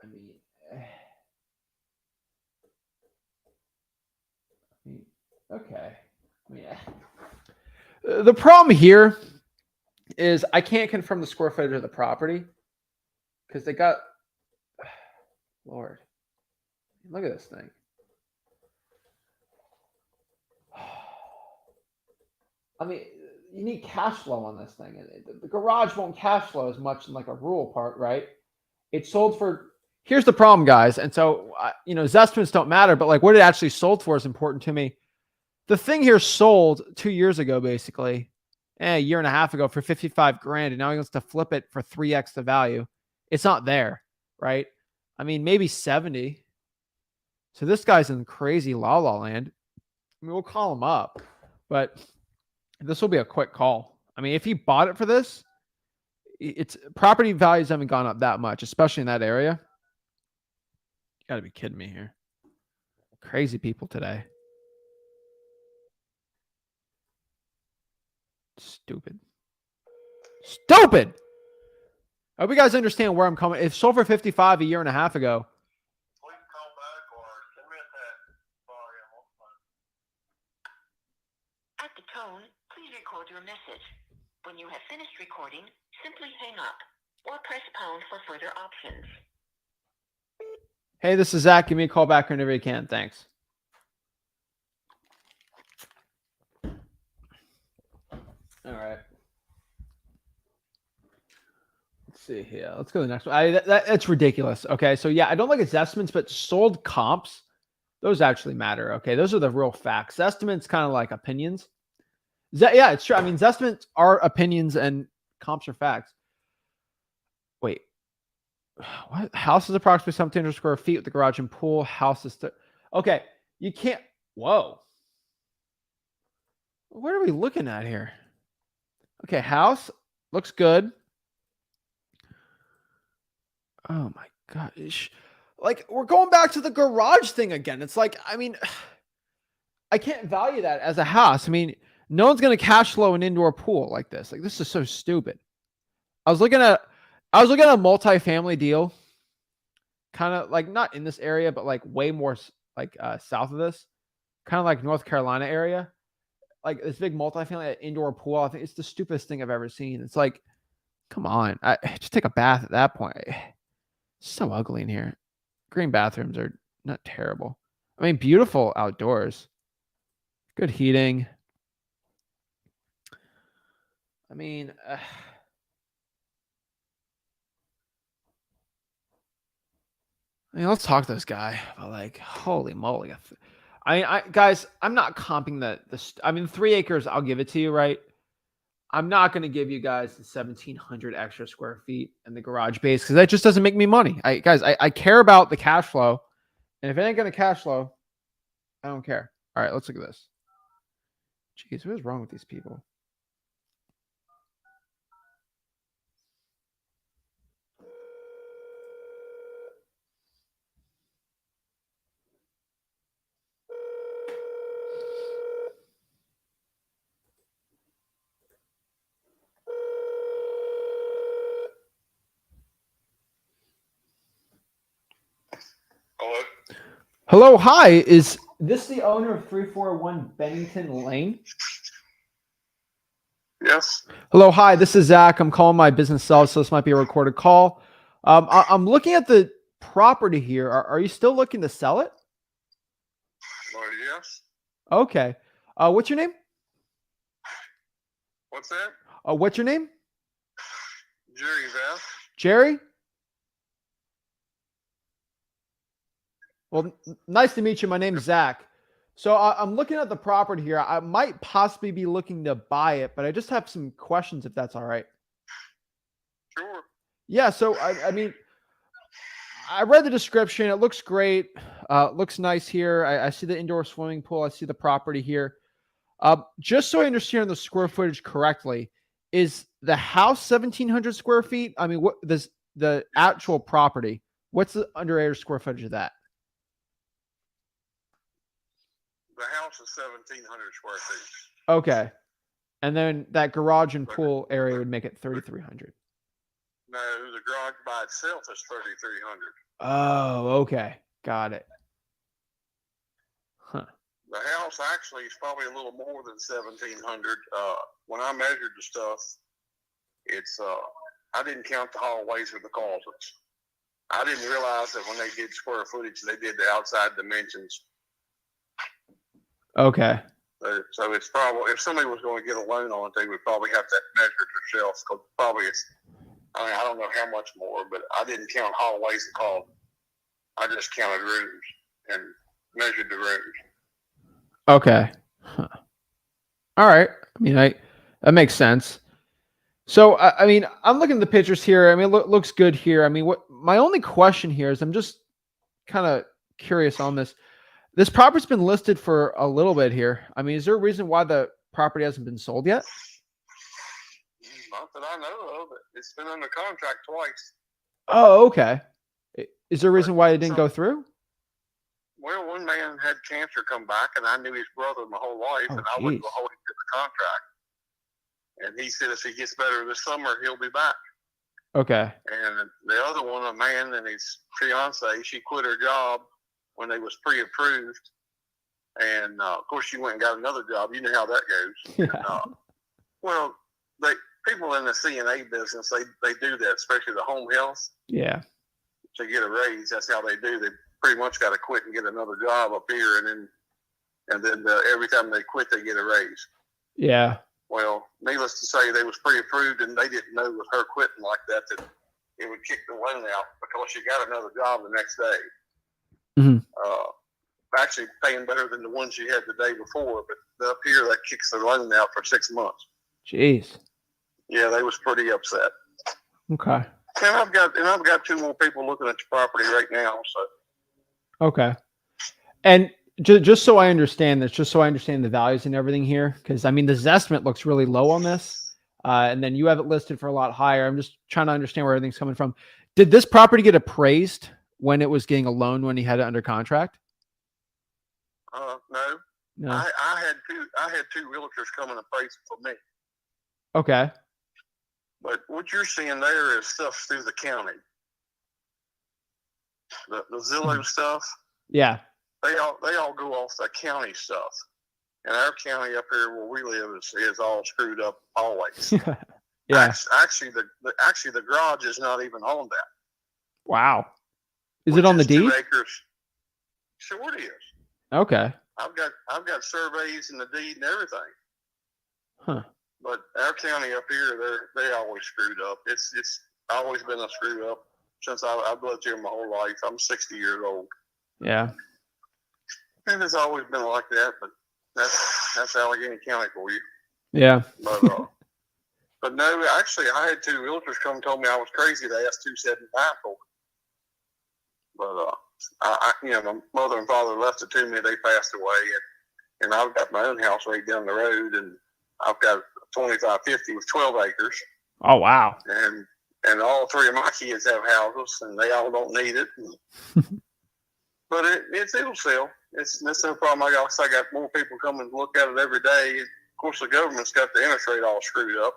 I mean, okay. The problem here is I can't confirm the square footage of the property because they got, Lord, look at this thing. I mean, you need cash flow on this thing. The garage won't cash flow as much in like a rural part, right? It sold for, here's the problem, guys. And so, estimates don't matter, but like what it actually sold for is important to me. The thing here sold 2 years ago, basically, a year and a half ago for 55 grand. And now he wants to flip it for 3x the value. It's not there, right? I mean, maybe 70. So this guy's in crazy la la land. I mean, we'll call him up, but this will be a quick call. I mean, if he bought it for this, it's property values haven't gone up that much, especially in that area. You gotta be kidding me here. Crazy people today. Stupid. Stupid. I hope you guys understand where I'm coming. If sold for 55 a year and a half ago. Please call back or send me a text. Sorry, I'm on the phone. At the tone, please record your message. When you have finished recording, simply hang up or press pound for further options. Hey, this is Zach. Give me a call back whenever you can. Thanks. All right. Let's see here. Let's go to the next one. That's ridiculous. Okay. So yeah, I don't like its estimates, but sold comps, those actually matter. Okay. Those are the real facts. Estimates kind of like opinions. Yeah, it's true. I mean, estimates are opinions and comps are facts. Wait. What? House is approximately 1,700 square feet with the garage and pool. House is... Okay. You can't... Whoa. What are we looking at here? Okay, house looks good. Oh my gosh. Like, we're going back to the garage thing again. It's like, I mean, I can't value that as a house. I mean, no one's going to cash flow an indoor pool like this. Like, this is so stupid. I was looking at a multifamily deal, kind of like not in this area, but like way more like south of this, kind of like North Carolina area. Like this big multifamily indoor pool. I think it's the stupidest thing I've ever seen. It's like, come on, just take a bath at that point. It's so ugly in here. Green bathrooms are not terrible. I mean, beautiful outdoors. Good heating. I mean, let's talk to this guy. But like, holy moly. Guys, I'm not comping the 3 acres. I'll give it to you, right? I'm not going to give you guys the 1,700 extra square feet in the garage base because that just doesn't make me money. I care about the cash flow. And if it ain't going to cash flow, I don't care. All right, let's look at this. Jeez, what is wrong with these people? Hello? Hello, hi. Is this the owner of 341 Bennington Lane? Yes. Hello, hi. This is Zach. I'm calling my business cell, so this might be a recorded call. I'm looking at the property here. Are you still looking to sell it? Well, yes. Okay. What's your name? What's that? What's your name? Jerry Veth. Jerry? Well, nice to meet you. My name's Zach. So I'm looking at the property here. I might possibly be looking to buy it, but I just have some questions if that's all right. Sure. Yeah. So, I mean, I read the description. It looks great. Looks nice here. I see the indoor swimming pool. I see the property here. Just so I understand the square footage correctly, is the house 1,700 square feet? I mean, what this the actual property? What's the under square footage of that? The house is 1,700 square feet. Okay, and then that garage and pool area would make it 3,300. No, the garage by itself is 3,300. Oh, okay, got it. Huh. The house actually is probably a little more than 1,700. When I measured the stuff, it's I didn't count the hallways or the closets. I didn't realize that when they did square footage, they did the outside dimensions. Okay. So it's probably, if somebody was going to get a loan on it, they would probably have to measure it themselves. Cause probably it's, I don't know how much more, but I didn't count hallways and closets. I just counted rooms and measured the rooms. Okay. Huh. All right. I mean, that makes sense. So, I mean, I'm looking at the pictures here. I mean, it looks good here. I mean, what my only question here is, I'm just kind of curious on this. This property's been listed for a little bit here. I mean, is there a reason why the property hasn't been sold yet? Not that I know of. It's been under contract twice. Oh, okay. Is there a reason why it didn't go through? Well, one man had cancer come back, and I knew his brother my whole life, and I wouldn't geez. hold him to the contract. And he said if he gets better this summer, he'll be back. Okay. And the other one, a man and his fiance, she quit her job when they was pre-approved. And, of course, she went and got another job. You know how that goes. Yeah. And, well, people in the CNA business, they do that, especially the home health. Yeah. To get a raise, that's how they do. They pretty much got to quit and get another job up here, and then every time they quit, they get a raise. Yeah. Well, needless to say, they was pre-approved, and they didn't know with her quitting like that it would kick the loan out because she got another job the next day. Mm-hmm. Actually paying better than the one she had the day before, but up here that kicks the loan out for 6 months. Jeez. Yeah, they was pretty upset. Okay. And I've got 2 more people looking at the property right now. So. Okay. And just so I understand this, just so I understand the values and everything here, because I mean, the Zestimate looks really low on this, and then you have it listed for a lot higher. I'm just trying to understand where everything's coming from. Did this property get appraised when it was getting a loan when he had it under contract? No. No. I had 2 realtors come and appraise it for me. Okay. But what you're seeing there is stuff through the county. The Zillow stuff. Yeah. They all go off the county stuff. And our county up here where we live is all screwed up always. Yeah. Actually, the garage is not even on that. Wow. Is it on the deed? 2 acres. Sure it is. Okay. I've got surveys and the deed and everything. Huh. But our county up here, they always screwed up. It's always been a screw up since I've lived here my whole life. I'm 60 years old. Yeah. And it's always been like that, but that's Allegheny County for you. Yeah. But no, actually, I had 2 realtors come and told me I was crazy. They asked $275 for it. But my mother and father left it to me. They passed away, and I've got my own house right down the road, and I've got 2550 with 12 acres. Oh, wow. And all 3 of my kids have houses, and they all don't need it. But it'll sell. That's no problem. I got more people coming to look at it every day. Of course, the government's got the interest rate all screwed up.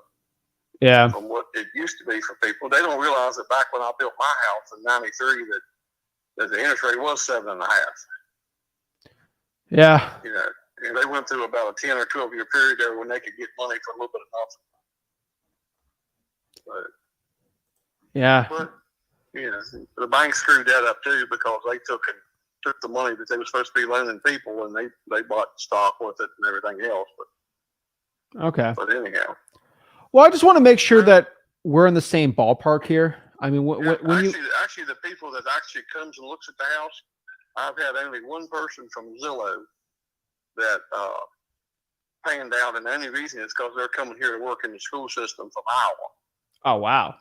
Yeah. From what it used to be for people. They don't realize that back when I built my house in '93 that the interest rate was 7.5. Yeah. And they went through about a 10 or 12 year period there when they could get money for a little bit of nothing. Yeah. But you know, the bank screwed that up too because they took the money that they were supposed to be loaning people, and they bought stock with it and everything else. Okay. But anyhow, Well, I just want to make sure that we're in the same ballpark here. I mean, when actually, the people that actually comes and looks at the house, I've had only one person from Zillow that panned out, and the only reason is because they're coming here to work in the school system from Iowa. Oh, wow.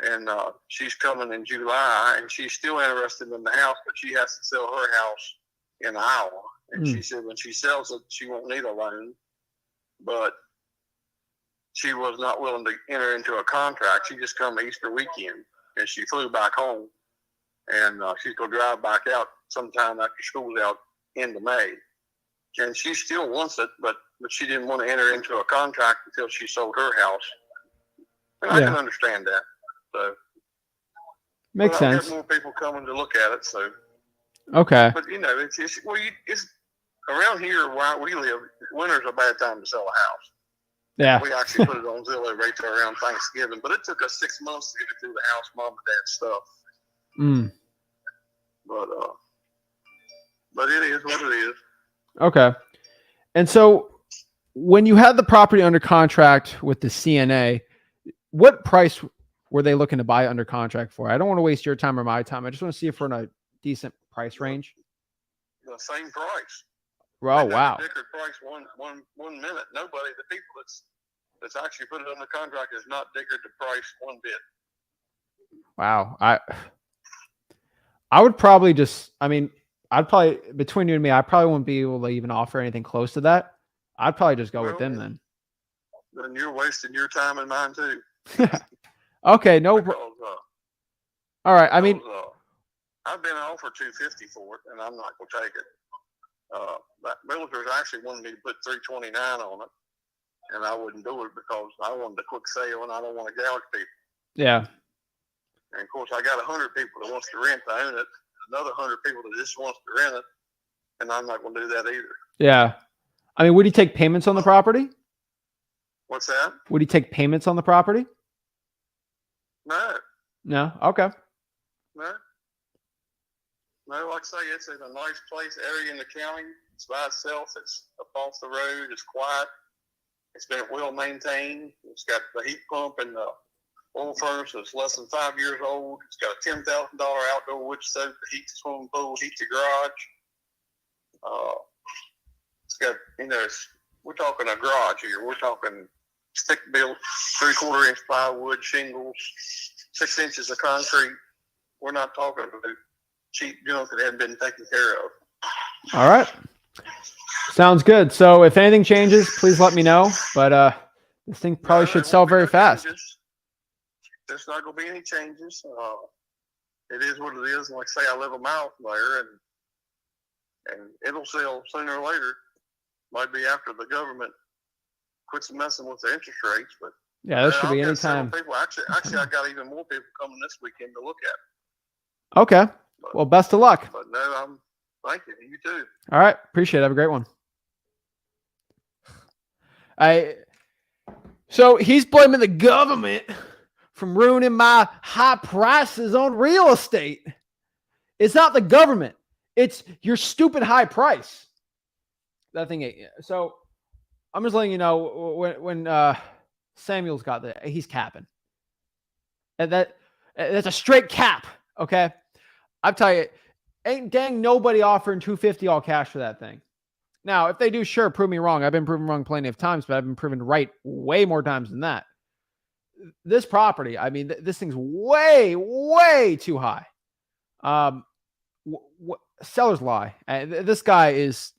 And she's coming in July, and she's still interested in the house, but she has to sell her house in Iowa. And she said when she sells it, she won't need a loan, but she was not willing to enter into a contract. She just come Easter weekend, and she flew back home, and she's going to drive back out sometime after school's out into May. And she still wants it, but she didn't want to enter into a contract until she sold her house. And I can understand that. So makes sense. I've got more people coming to look at it. So okay. But you know, it's around here where we live. Winter's a bad time to sell a house. Yeah. We actually put it on Zillow right there around Thanksgiving, but it took us 6 months to get it through the house, mom and dad stuff. But it is what it is. Okay. And so when you had the property under contract with the CNA, what price were they looking to buy under contract for? I don't want to waste your time or my time. I just want to see if we're in a decent price range. The same price. Oh, wow. Dicker price one minute. Nobody, the people that's actually put it under contract is not dickered the price one bit. Wow. I would probably just, I mean, I'd probably, between you and me, I probably wouldn't be able to even offer anything close to that. I'd probably just go with them then. Then you're wasting your time and mine too. Okay. No. All right. I mean, I've been offered $250 for it, and I'm not going to take it. That realtors actually wanted me to put $329 on it, and I wouldn't do it because I wanted a quick sale, and I don't want to gouge people. Yeah. And of course, I got 100 people that wants to rent to own it, another 100 people that just wants to rent it, and I'm not going to do that either. Yeah. I mean, would he take payments on the property? What's that? Would he take payments on the property? No. No. Okay. No. No, like I say, it's in a nice place, area in the county. It's by itself. It's up off the road. It's quiet. It's been well maintained. It's got the heat pump and the oil furnace that's less than 5 years old. It's got a $10,000 outdoor wood stove to heat the swimming pool, heat the garage. It's got, we're talking a garage here. We're talking stick built, 3/4 inch plywood, shingles, 6 inches of concrete. We're not talking about cheap junk that hadn't been taken care of. All right. Sounds good. So if anything changes, please let me know. But this thing probably should sell very fast. There's not going to be any changes. It is what it is. And like I say, I live a mile from there, and it'll sell sooner or later. Might be after the government quits messing with the interest rates, but yeah, that should be any time. Actually, I got even more people coming this weekend to look at it. Okay. Well, best of luck. But no, thank you. You too. All right. Appreciate it. Have a great one. So he's blaming the government from ruining my high prices on real estate. It's not the government. It's your stupid high price. That thing. So I'm just letting you know when Samuel's got that, he's capping. And that's a straight cap. Okay. I'll tell you, ain't dang nobody offering $250 all cash for that thing. Now, if they do, sure, prove me wrong. I've been proven wrong plenty of times, but I've been proven right way more times than that. This property, I mean, this thing's way, way too high. Sellers lie. This guy is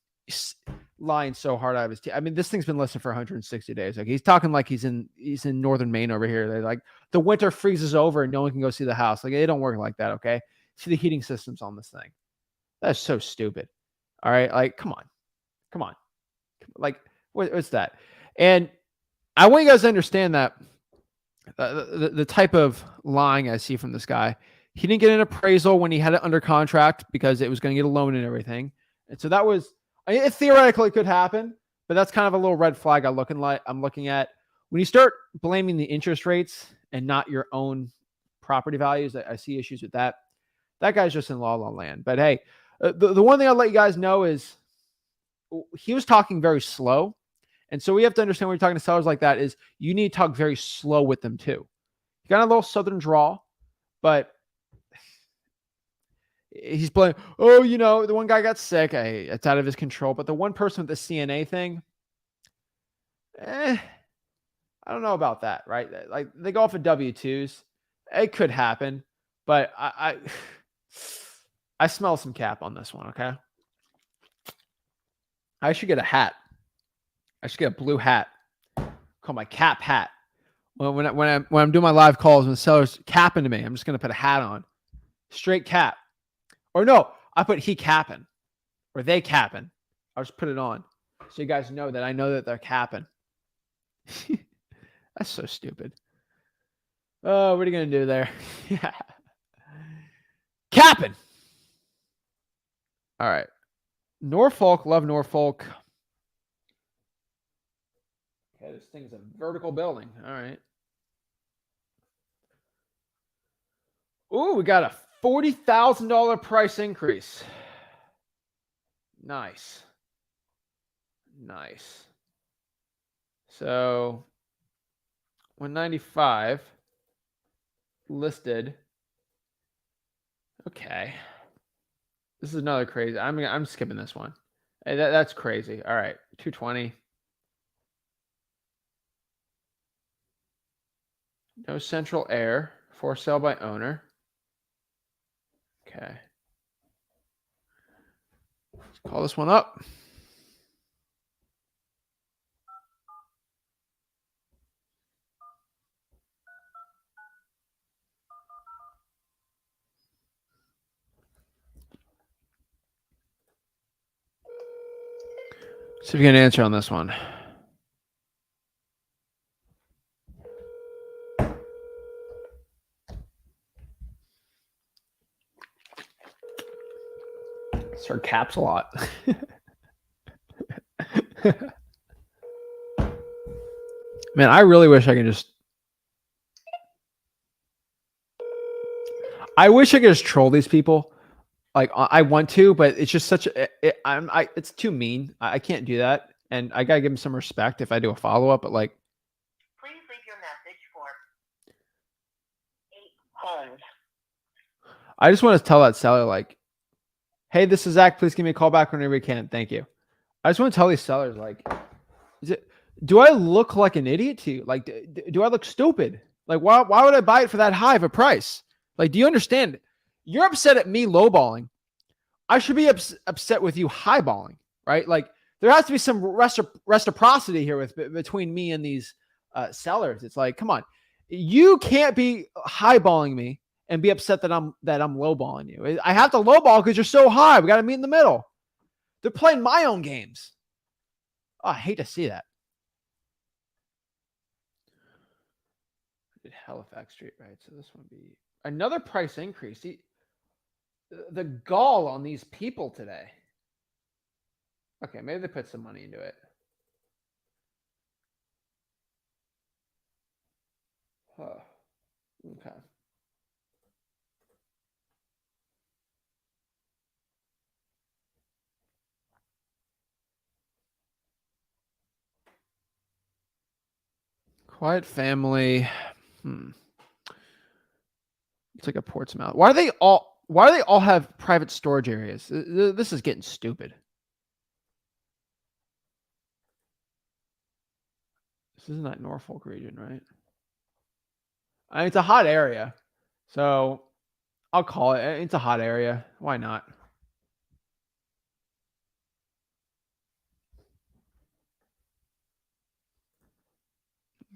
lying so hard out of his teeth. I mean, this thing's been listed for 160 days. Like he's talking like he's in northern Maine over here. They're like the winter freezes over and no one can go see the house. Like it don't work like that. Okay. See the heating systems on this thing. That's so stupid. All right. Like, come on. Like what's that? And I want you guys to understand that the type of lying I see from this guy, he didn't get an appraisal when he had it under contract because it was going to get a loan and everything. And so that was, it theoretically could happen, but that's kind of a little red flag I'm looking at. When you start blaming the interest rates and not your own property values. I see issues with that. That guy's just in la la land. But hey, the one thing I'll let you guys know is he was talking very slow. And so we have to understand when you're talking to sellers like that is you need to talk very slow with them too. He got a little southern drawl, but he's playing, oh, you know, the one guy got sick. It's out of his control. But the one person with the CNA thing, I don't know about that, right? Like they go off of W-2s. It could happen, but I smell some cap on this one, okay? I should get a hat. I should get a blue hat. Call my cap hat. When I'm doing my live calls, when the seller's capping to me, I'm just gonna put a hat on. Straight cap. Or no, I put he capping. Or they capping. I'll just put it on. So you guys know that I know that they're capping. That's so stupid. Oh, what are you gonna do there? Yeah. Capping. All right. Norfolk, love Norfolk. Okay, this thing's a vertical building. All right. Ooh, we got a $40,000 price increase. Nice. Nice. So 195 listed. Okay. This is another crazy. I'm skipping this one. Hey, that's crazy. All right. 220. No central air. For sale by owner. Okay. Let's call this one up. See if we get an answer on this one. Start caps a lot. Man, I really wish I could just. I wish I could just troll these people. Like I want to, but it's just such a. It's too mean. I can't do that, and I gotta give them some respect if I do a follow up. But like, Please leave your message for 8 I just want to tell that seller like, hey, this is Zach. Please give me a call back whenever you can. Thank you. I just want to tell these sellers like, do I look like an idiot to you? Like, do I look stupid? Like, why would I buy it for that high of a price? Like, do you understand? You're upset at me lowballing. I should be upset with you highballing, right? Like, there has to be some reciprocity here between me and these sellers. It's like, come on, you can't be highballing me and be upset that I'm lowballing you. I have to lowball because you're so high. We got to meet in the middle. They're playing my own games. Oh, I hate to see that. Halifax Street, right? So this one would be another price increase. See, the gall on these people today. Okay, maybe they put some money into it. Huh. Okay. Quiet family. It's like a Portsmouth. Why do they all have private storage areas? This is getting stupid. This isn't that Norfolk region, right? I mean, it's a hot area. So I'll call it. It's a hot area. Why not?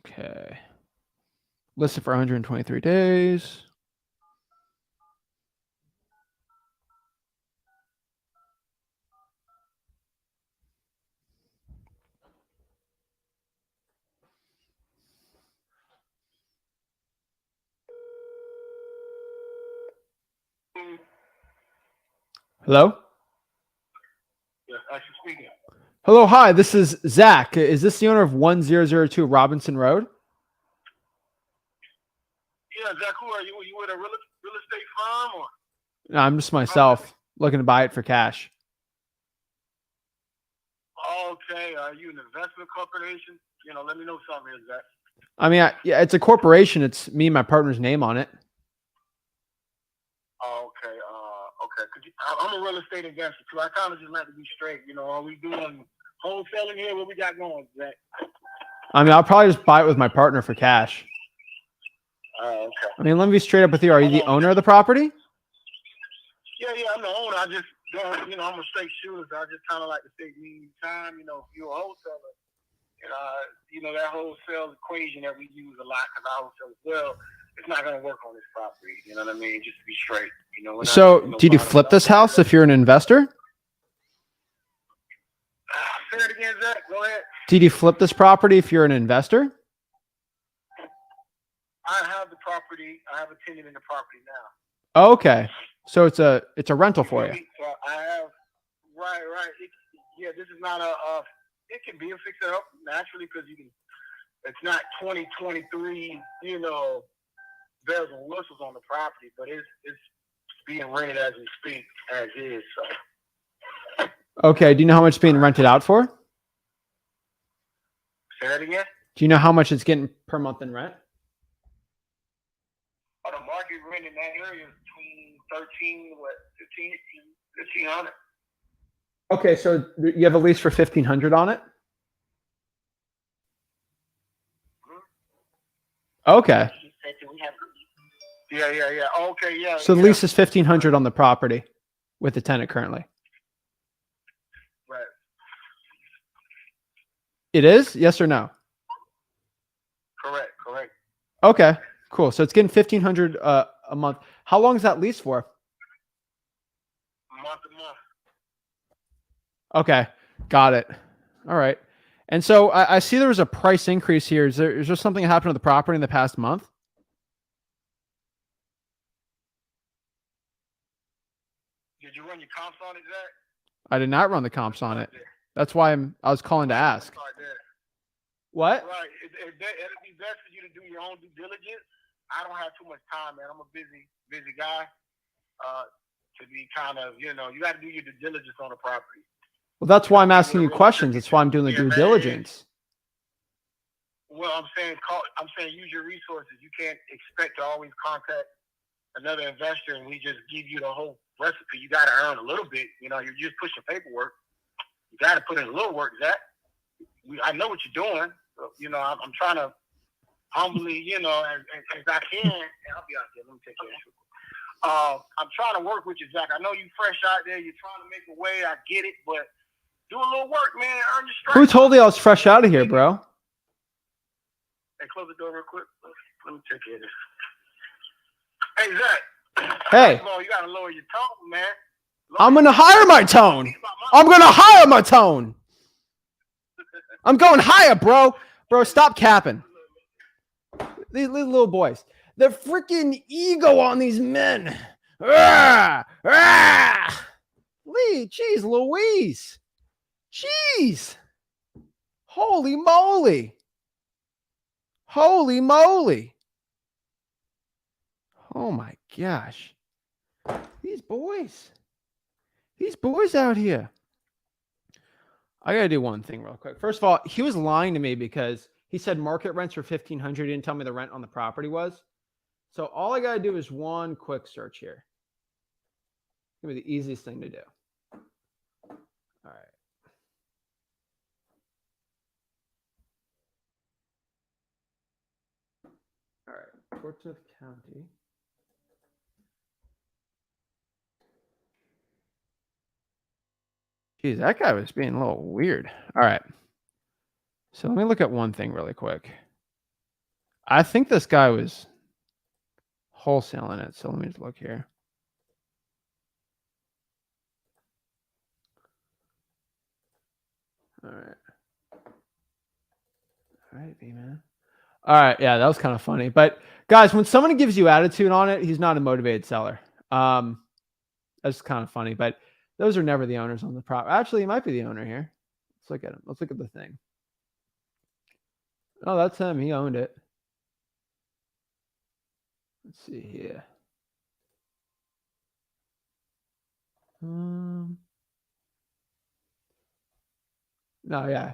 Okay. Listed for 123 days. Hello? Yeah, actually speaking. Hello, hi. This is Zach. Is this the owner of 1002 Robinson Road? Yeah, Zach, who are you? You with a real estate firm or? No, I'm just myself looking to buy it for cash. Okay, are you an investment corporation? You know, let me know something, Zach. I mean, yeah, it's a corporation. It's me and my partner's name on it. Okay, okay. I'm a real estate investor too. I kind of just like to be straight. You know, are we doing wholesaling here? What we got going, Zach? I mean, I'll probably just buy it with my partner for cash. Okay. I mean, let me be straight up with you. Are you the owner of the property? Yeah, I'm the owner. I just don't, you know, I'm a straight shooter, so I just kind of like to save me time. You know, if you're a wholesaler, you know, that wholesale equation that we use a lot because I wholesale as well, it's not going to work on this property. You know what I mean? Just to be straight. You know. So, did you flip this house if you're an investor? Say it again, Zach. Go ahead. Did you flip this property if you're an investor? I have the property. I have a tenant in the property now. Okay. So it's a rental for you. So I have, right. This is not it can be a fixer up naturally because it's not 2023, you know, bells and whistles on the property, but it's being rented as we speak, as is. So. Okay. Do you know how much it's being rented out for? Say that again? Do you know how much it's getting per month in rent? The market rent in that area is between 1,500. Okay, so you have a lease for 1,500 on it? Okay. Yeah. Okay, yeah. So the lease is 1,500 on the property with the tenant currently. Right. It is? Yes or no? Correct. Okay, cool. So it's getting 1,500 a month. How long is that lease for? Month. Okay, got it. All right. And so I see there was a price increase here. Is there something that happened to the property in the past month? Did you run your comps on it, Zach? I did not run the comps on it. That's why I was calling to ask. What? Right. It'd be best for you to do your own due diligence. I don't have too much time, man. I'm a busy guy. To be kind of, you know, you got to do your due diligence on the property. Well, that's why I'm asking you questions. That's why I'm doing the due diligence. Well, I'm saying use your resources. You can't expect to always contact another investor and we just give you the whole recipe. You got to earn a little bit. You know, you're just pushing paperwork. You got to put in a little work, Zach. I know what you're doing. So, you know, I'm trying to humbly, you know, as I can. And I'll be out there. Let me take care of you. I'm trying to work with you, Zach. I know you fresh out there. You're trying to make a way. I get it, but do a little work, man. Earn your stripes. Who told you I was fresh out of here, bro? Hey, close the door real quick. Let me take care of this. Hey, Zach. Hey. First of all, you got to lower your tone, man. I'm going to higher my tone. I'm going to higher my tone. I'm going higher, bro. Bro, stop capping. These little boys. The freaking ego on these men. Jeez Louise. Jeez. Holy moly. Holy moly. Oh my gosh. These boys out here. I got to do one thing real quick. First of all, he was lying to me because he said market rents were 1,500. He didn't tell me the rent on the property was. So all I got to do is one quick search here. It's going to be the easiest thing to do. All right. All right. Portsmouth County. Geez, that guy was being a little weird. All right. So let me look at one thing really quick. I think this guy was wholesaling it. So let me just look here. All right. All right, B-man. All right. Yeah, that was kind of funny. But guys, when someone gives you attitude on it, he's not a motivated seller. That's kind of funny. But those are never the owners on the property. Actually, he might be the owner here. Let's look at him. Let's look at the thing. Oh, that's him. He owned it. Let's see here. No, yeah.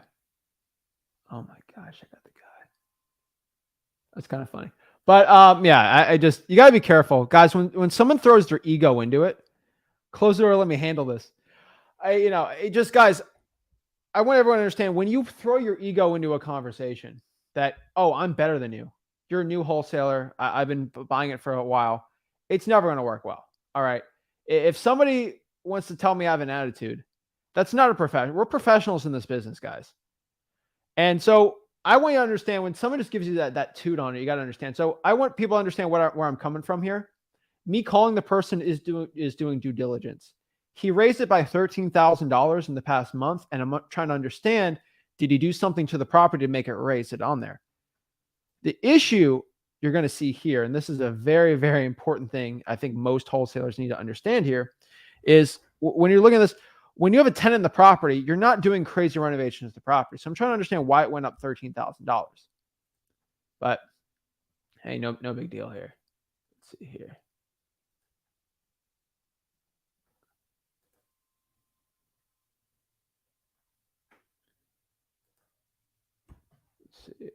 Oh my gosh, I got the guy. That's kind of funny. But yeah, I just, you gotta be careful. Guys, when someone throws their ego into it, close the door, let me handle this. Guys, I want everyone to understand when you throw your ego into a conversation that, oh, I'm better than you. You're a new wholesaler. I've been buying it for a while. It's never going to work well. All right. If somebody wants to tell me I have an attitude, that's not a profession. We're professionals in this business, guys. And so I want you to understand when someone just gives you that toot on it, you got to understand. So I want people to understand where I'm coming from here. Me calling the person is doing due diligence. He raised it by $13,000 in the past month, and I'm trying to understand, did he do something to the property to make it raise it on there? The issue you're going to see here, and this is a very, very important thing I think most wholesalers need to understand here, is when you're looking at this, when you have a tenant in the property, you're not doing crazy renovations to the property. So I'm trying to understand why it went up $13,000. But hey, no big deal here. Let's see here. Let's see.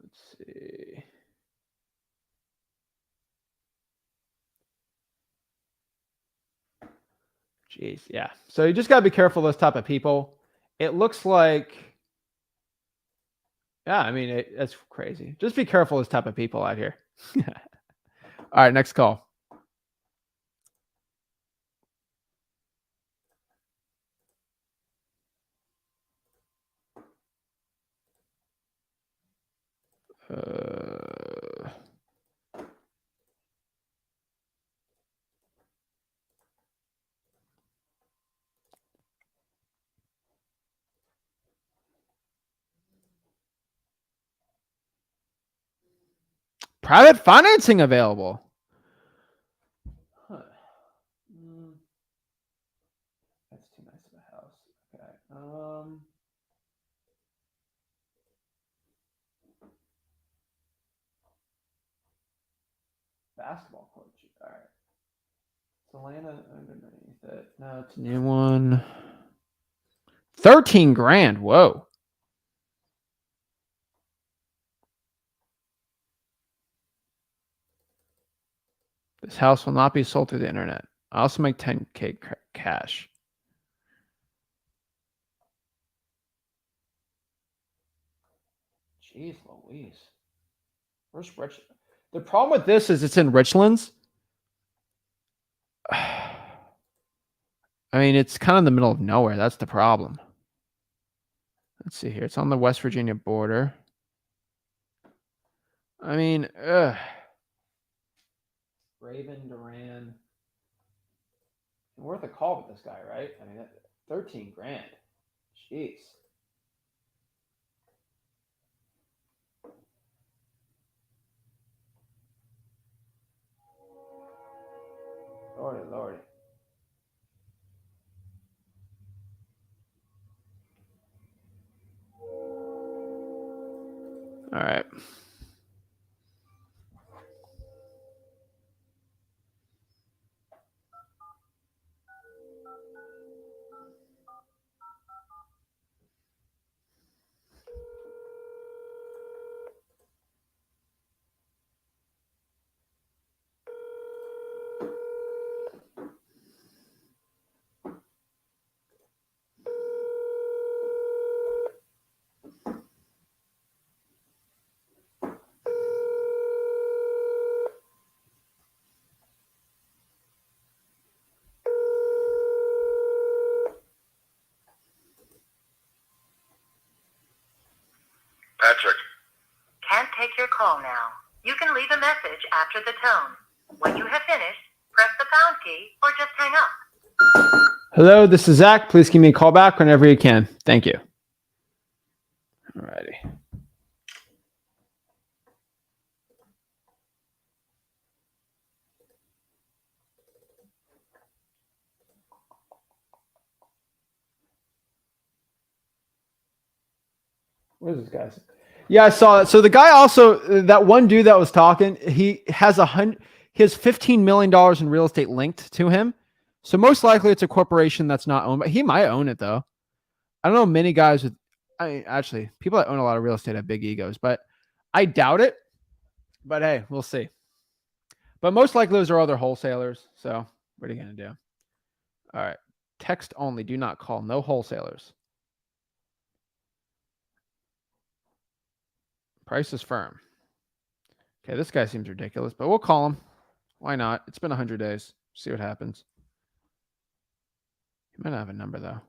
Let's see. Jeez, yeah. So you just got to be careful of those type of people. It looks like, yeah, I mean, that's crazy. Just be careful of this type of people out here. All right, next call. Private financing available. Huh. That's too nice of a house. Okay. Basketball coach. All right. Atlanta underneath it. No, it's a new one. 13 grand. Whoa. This house will not be sold through the internet. I also make 10K cash. Jeez Louise. Where's Rich? The problem with this is it's in Richlands. I mean, it's kind of in the middle of nowhere. That's the problem. Let's see here. It's on the West Virginia border. I mean, Raven Duran. Worth a call with this guy, right? I mean, 13 grand. Jeez. Lordy, Lordy. All right. Patrick. Can't take your call now. You can leave a message after the tone. When you have finished, press the pound key or just hang up. Hello, this is Zach. Please give me a call back whenever you can. Thank you. All righty. What is this guy's? Yeah, I saw that. So the guy also, that one dude that was talking, he has $15 million in real estate linked to him. So most likely it's a corporation that's not owned, but he might own it though. I don't know many guys with, I mean, actually, people that own a lot of real estate have big egos, but I doubt it. But hey, we'll see. But most likely those are other wholesalers. So what are you going to do? All right. Text only. Do not call. No wholesalers. Price is firm. Okay, this guy seems ridiculous, but we'll call him. Why not? It's been 100 days. See what happens. He might not have a number, though.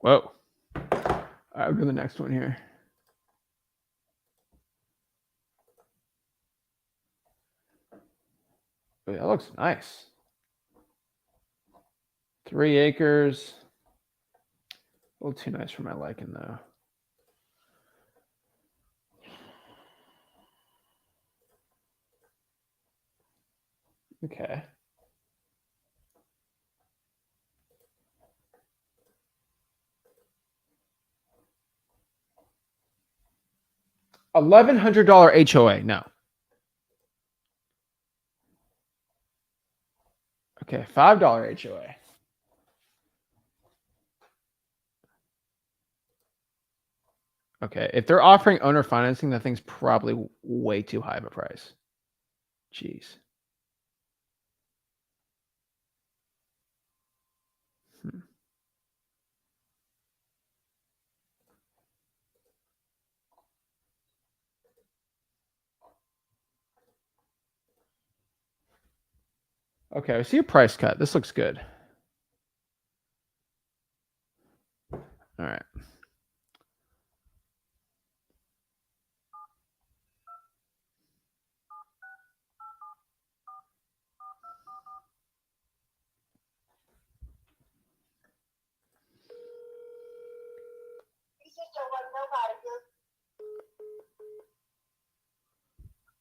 Whoa. All right, I'll go to the next one here. Oh, that looks nice. 3 acres. A little too nice for my liking, though. Okay. $1,100 HOA. No. Okay, $5 HOA. Okay, if they're offering owner financing, that thing's probably way too high of a price. Jeez. Okay, I see a price cut. This looks good. All right.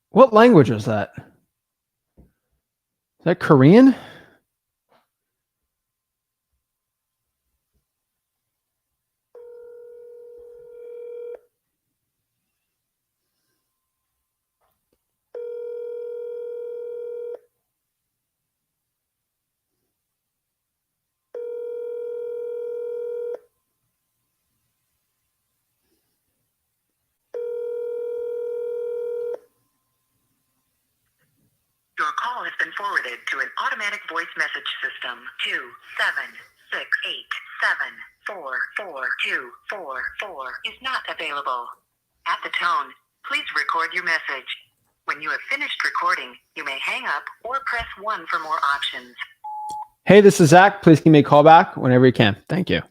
What language is that? Is that Korean? Your call has been forwarded to an automatic voice message system. 27687444244 is not available. At the tone, please record your message. When you have finished recording, you may hang up or press 1 for more options. Hey, this is Zach. Please give me a call back whenever you can. Thank you.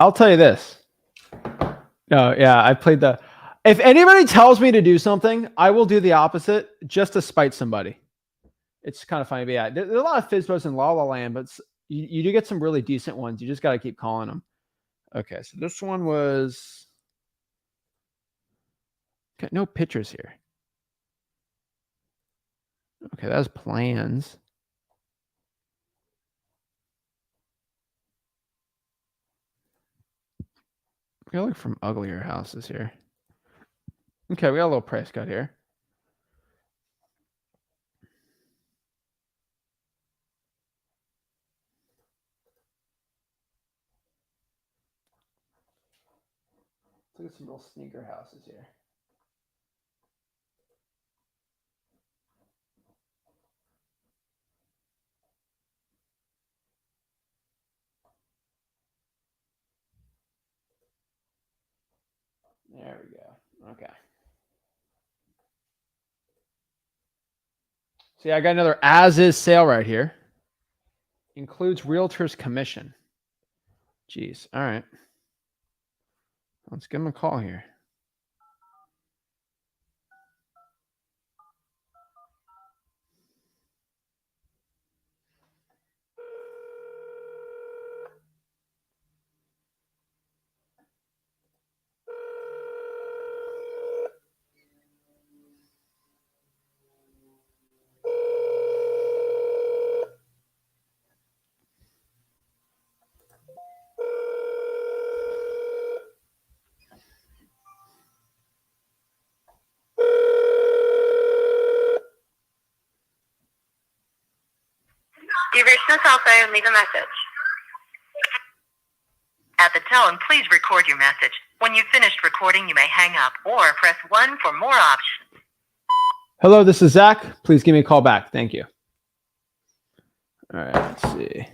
I'll tell you this. No, yeah, I played the... If anybody tells me to do something, I will do the opposite just to spite somebody. It's kind of funny, but yeah, there's a lot of FISBOs in La La Land, but you do get some really decent ones. You just got to keep calling them. Okay, so this one was... Got no pictures here. Okay, that's plans. We gotta look from uglier houses here. Okay, we got a little price cut here. Let's look at some real sneaker houses here. There we go. Okay. See, I got another as is sale right here. Includes realtor's commission. Jeez. All right. Let's give him a call here. You've reached the cell phone. Leave a message. At the tone, please record your message. When you've finished recording, you may hang up or press 1 for more options. Hello, this is Zach. Please give me a call back. Thank you. All right, let's see.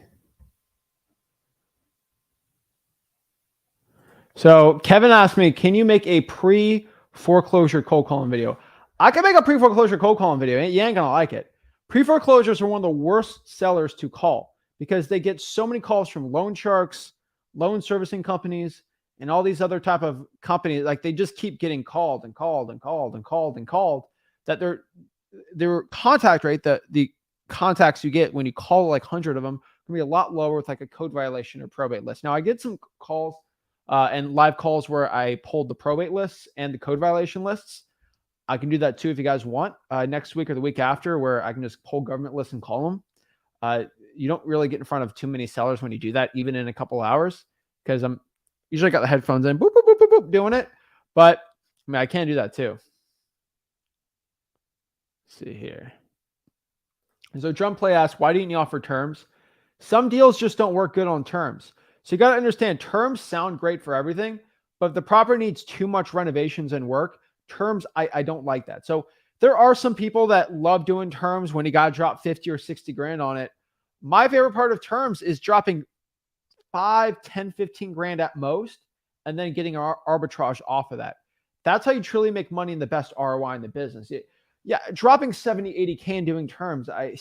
So Kevin asked me, can you make a pre-foreclosure cold calling video? I can make a pre-foreclosure cold calling video. You ain't gonna like it. Pre-foreclosures are one of the worst sellers to call because they get so many calls from loan sharks, loan servicing companies, and all these other type of companies. Like they just keep getting called and called and called and called and called, that their contact rate, the contacts you get when you call like 100 of them, can be a lot lower with like a code violation or probate list. Now I get some calls and live calls where I pulled the probate lists and the code violation lists. I can do that too if you guys want next week or the week after, where I can just pull government lists and call them. You don't really get in front of too many sellers when you do that, even in a couple hours, because I'm usually got the headphones in, boop, boop, boop, boop, boop, doing it. But I mean, I can do that too. Let's see here. So Drum Play asks, why didn't you offer terms? Some deals just don't work good on terms. So you got to understand, terms sound great for everything, but if the property needs too much renovations and work, terms, I don't like that. So there are some people that love doing terms when you got to drop 50 or 60 grand on it. My favorite part of terms is dropping 5, 10, 15 grand at most, and then getting arbitrage off of that. That's how you truly make money in the best ROI in the business. Yeah, dropping 70, 80K and doing terms, I'd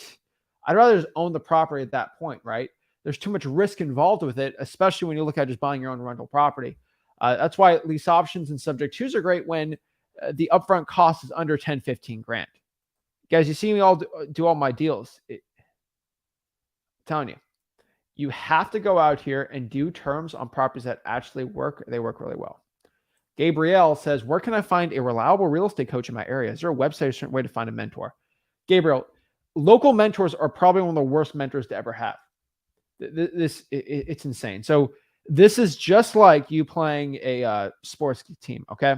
rather just own the property at that point, right? There's too much risk involved with it, especially when you look at just buying your own rental property. That's why lease options and subject twos are great when the upfront cost is under 10, 15 grand. Guys, you see me all do all my deals. I'm telling you, you have to go out here and do terms on properties that actually work. They work really well. Gabrielle says, where can I find a reliable real estate coach in my area? Is there a website or a certain way to find a mentor? Gabriel, local mentors are probably one of the worst mentors to ever have. It's insane. So this is just like you playing a sports team, okay?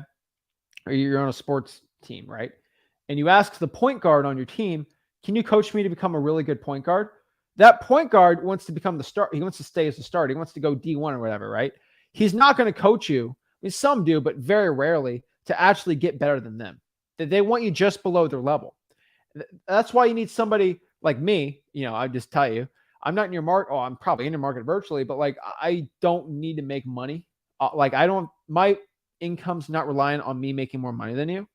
Or you're on a sports team, right? And you ask the point guard on your team, can you coach me to become a really good point guard? That point guard wants to become the start. He wants to stay as a starter. He wants to go D1 or whatever, right? He's not going to coach you. I mean, some do, but very rarely, to actually get better than them. They want you just below their level. That's why you need somebody like me. You know, I just tell you, I'm not in your market. Oh, I'm probably in your market virtually, but like, I don't need to make money. My income's not reliant on me making more money than you.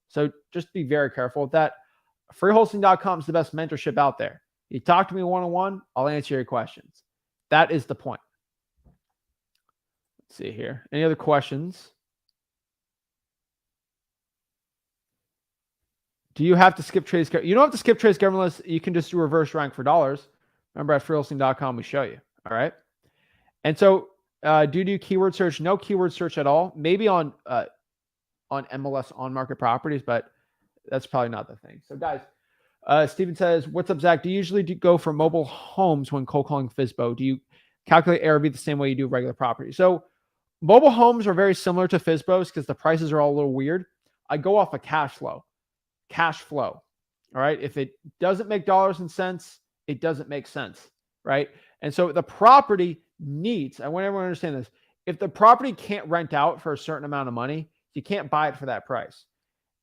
So just be very careful with that. Freewholesaling.com is the best mentorship out there. You talk to me one-on-one, I'll answer your questions. That is the point. Let's see here. Any other questions? Do you have to skip trades? You don't have to skip trades government lists. You can just do reverse rank for dollars. Remember, at freewholesaling.com, we show you. All right. And so do you do keyword search? No keyword search at all. Maybe on MLS on market properties, but that's probably not the thing. So guys, Steven says, what's up, Zach? Do you usually go for mobile homes when cold calling FSBO? Do you calculate ARV the same way you do regular property? So mobile homes are very similar to FSBOs because the prices are all a little weird. I go off of cash flow. All right. If it doesn't make dollars and cents, it doesn't make sense. Right. And so the property needs, I want everyone to understand this. If the property can't rent out for a certain amount of money, you can't buy it for that price.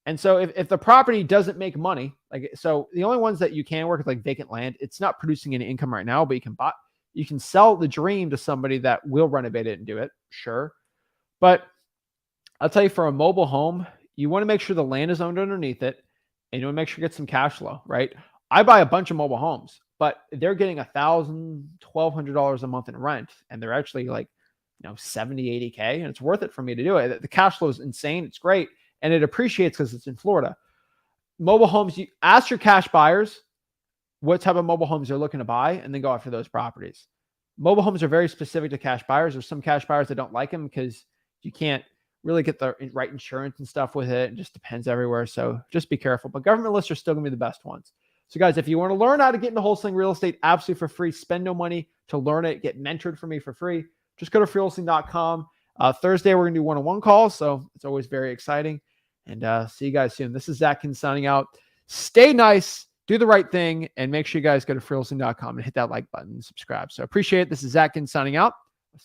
And so if the property doesn't make money, so the only ones that you can work with like vacant land, it's not producing any income right now, but you can sell the dream to somebody that will renovate it and do it. Sure. But I'll tell you, for a mobile home, you want to make sure the land is owned underneath it, and you want to make sure you get some cash flow, right? I buy a bunch of mobile homes, but they're getting $1,000, $1,200 a month in rent, and they're actually like, 70, 80K, and it's worth it for me to do it. The cash flow is insane. It's great. And it appreciates because it's in Florida. Mobile homes, you ask your cash buyers what type of mobile homes they're looking to buy, and then go after those properties. Mobile homes are very specific to cash buyers. There's some cash buyers that don't like them because you can't really get the right insurance and stuff with it. It just depends everywhere. So just be careful. But government lists are still going to be the best ones. So guys, if you want to learn how to get into wholesaling real estate absolutely for free, spend no money to learn it, get mentored from me for free, just go to freewholesaling.com. Thursday, we're going to do one-on-one calls. So it's always very exciting. And see you guys soon. This is Zach Ginn signing out. Stay nice, do the right thing, and make sure you guys go to freewholesaling.com and hit that like button and subscribe. So appreciate it. This is Zach Ginn signing out.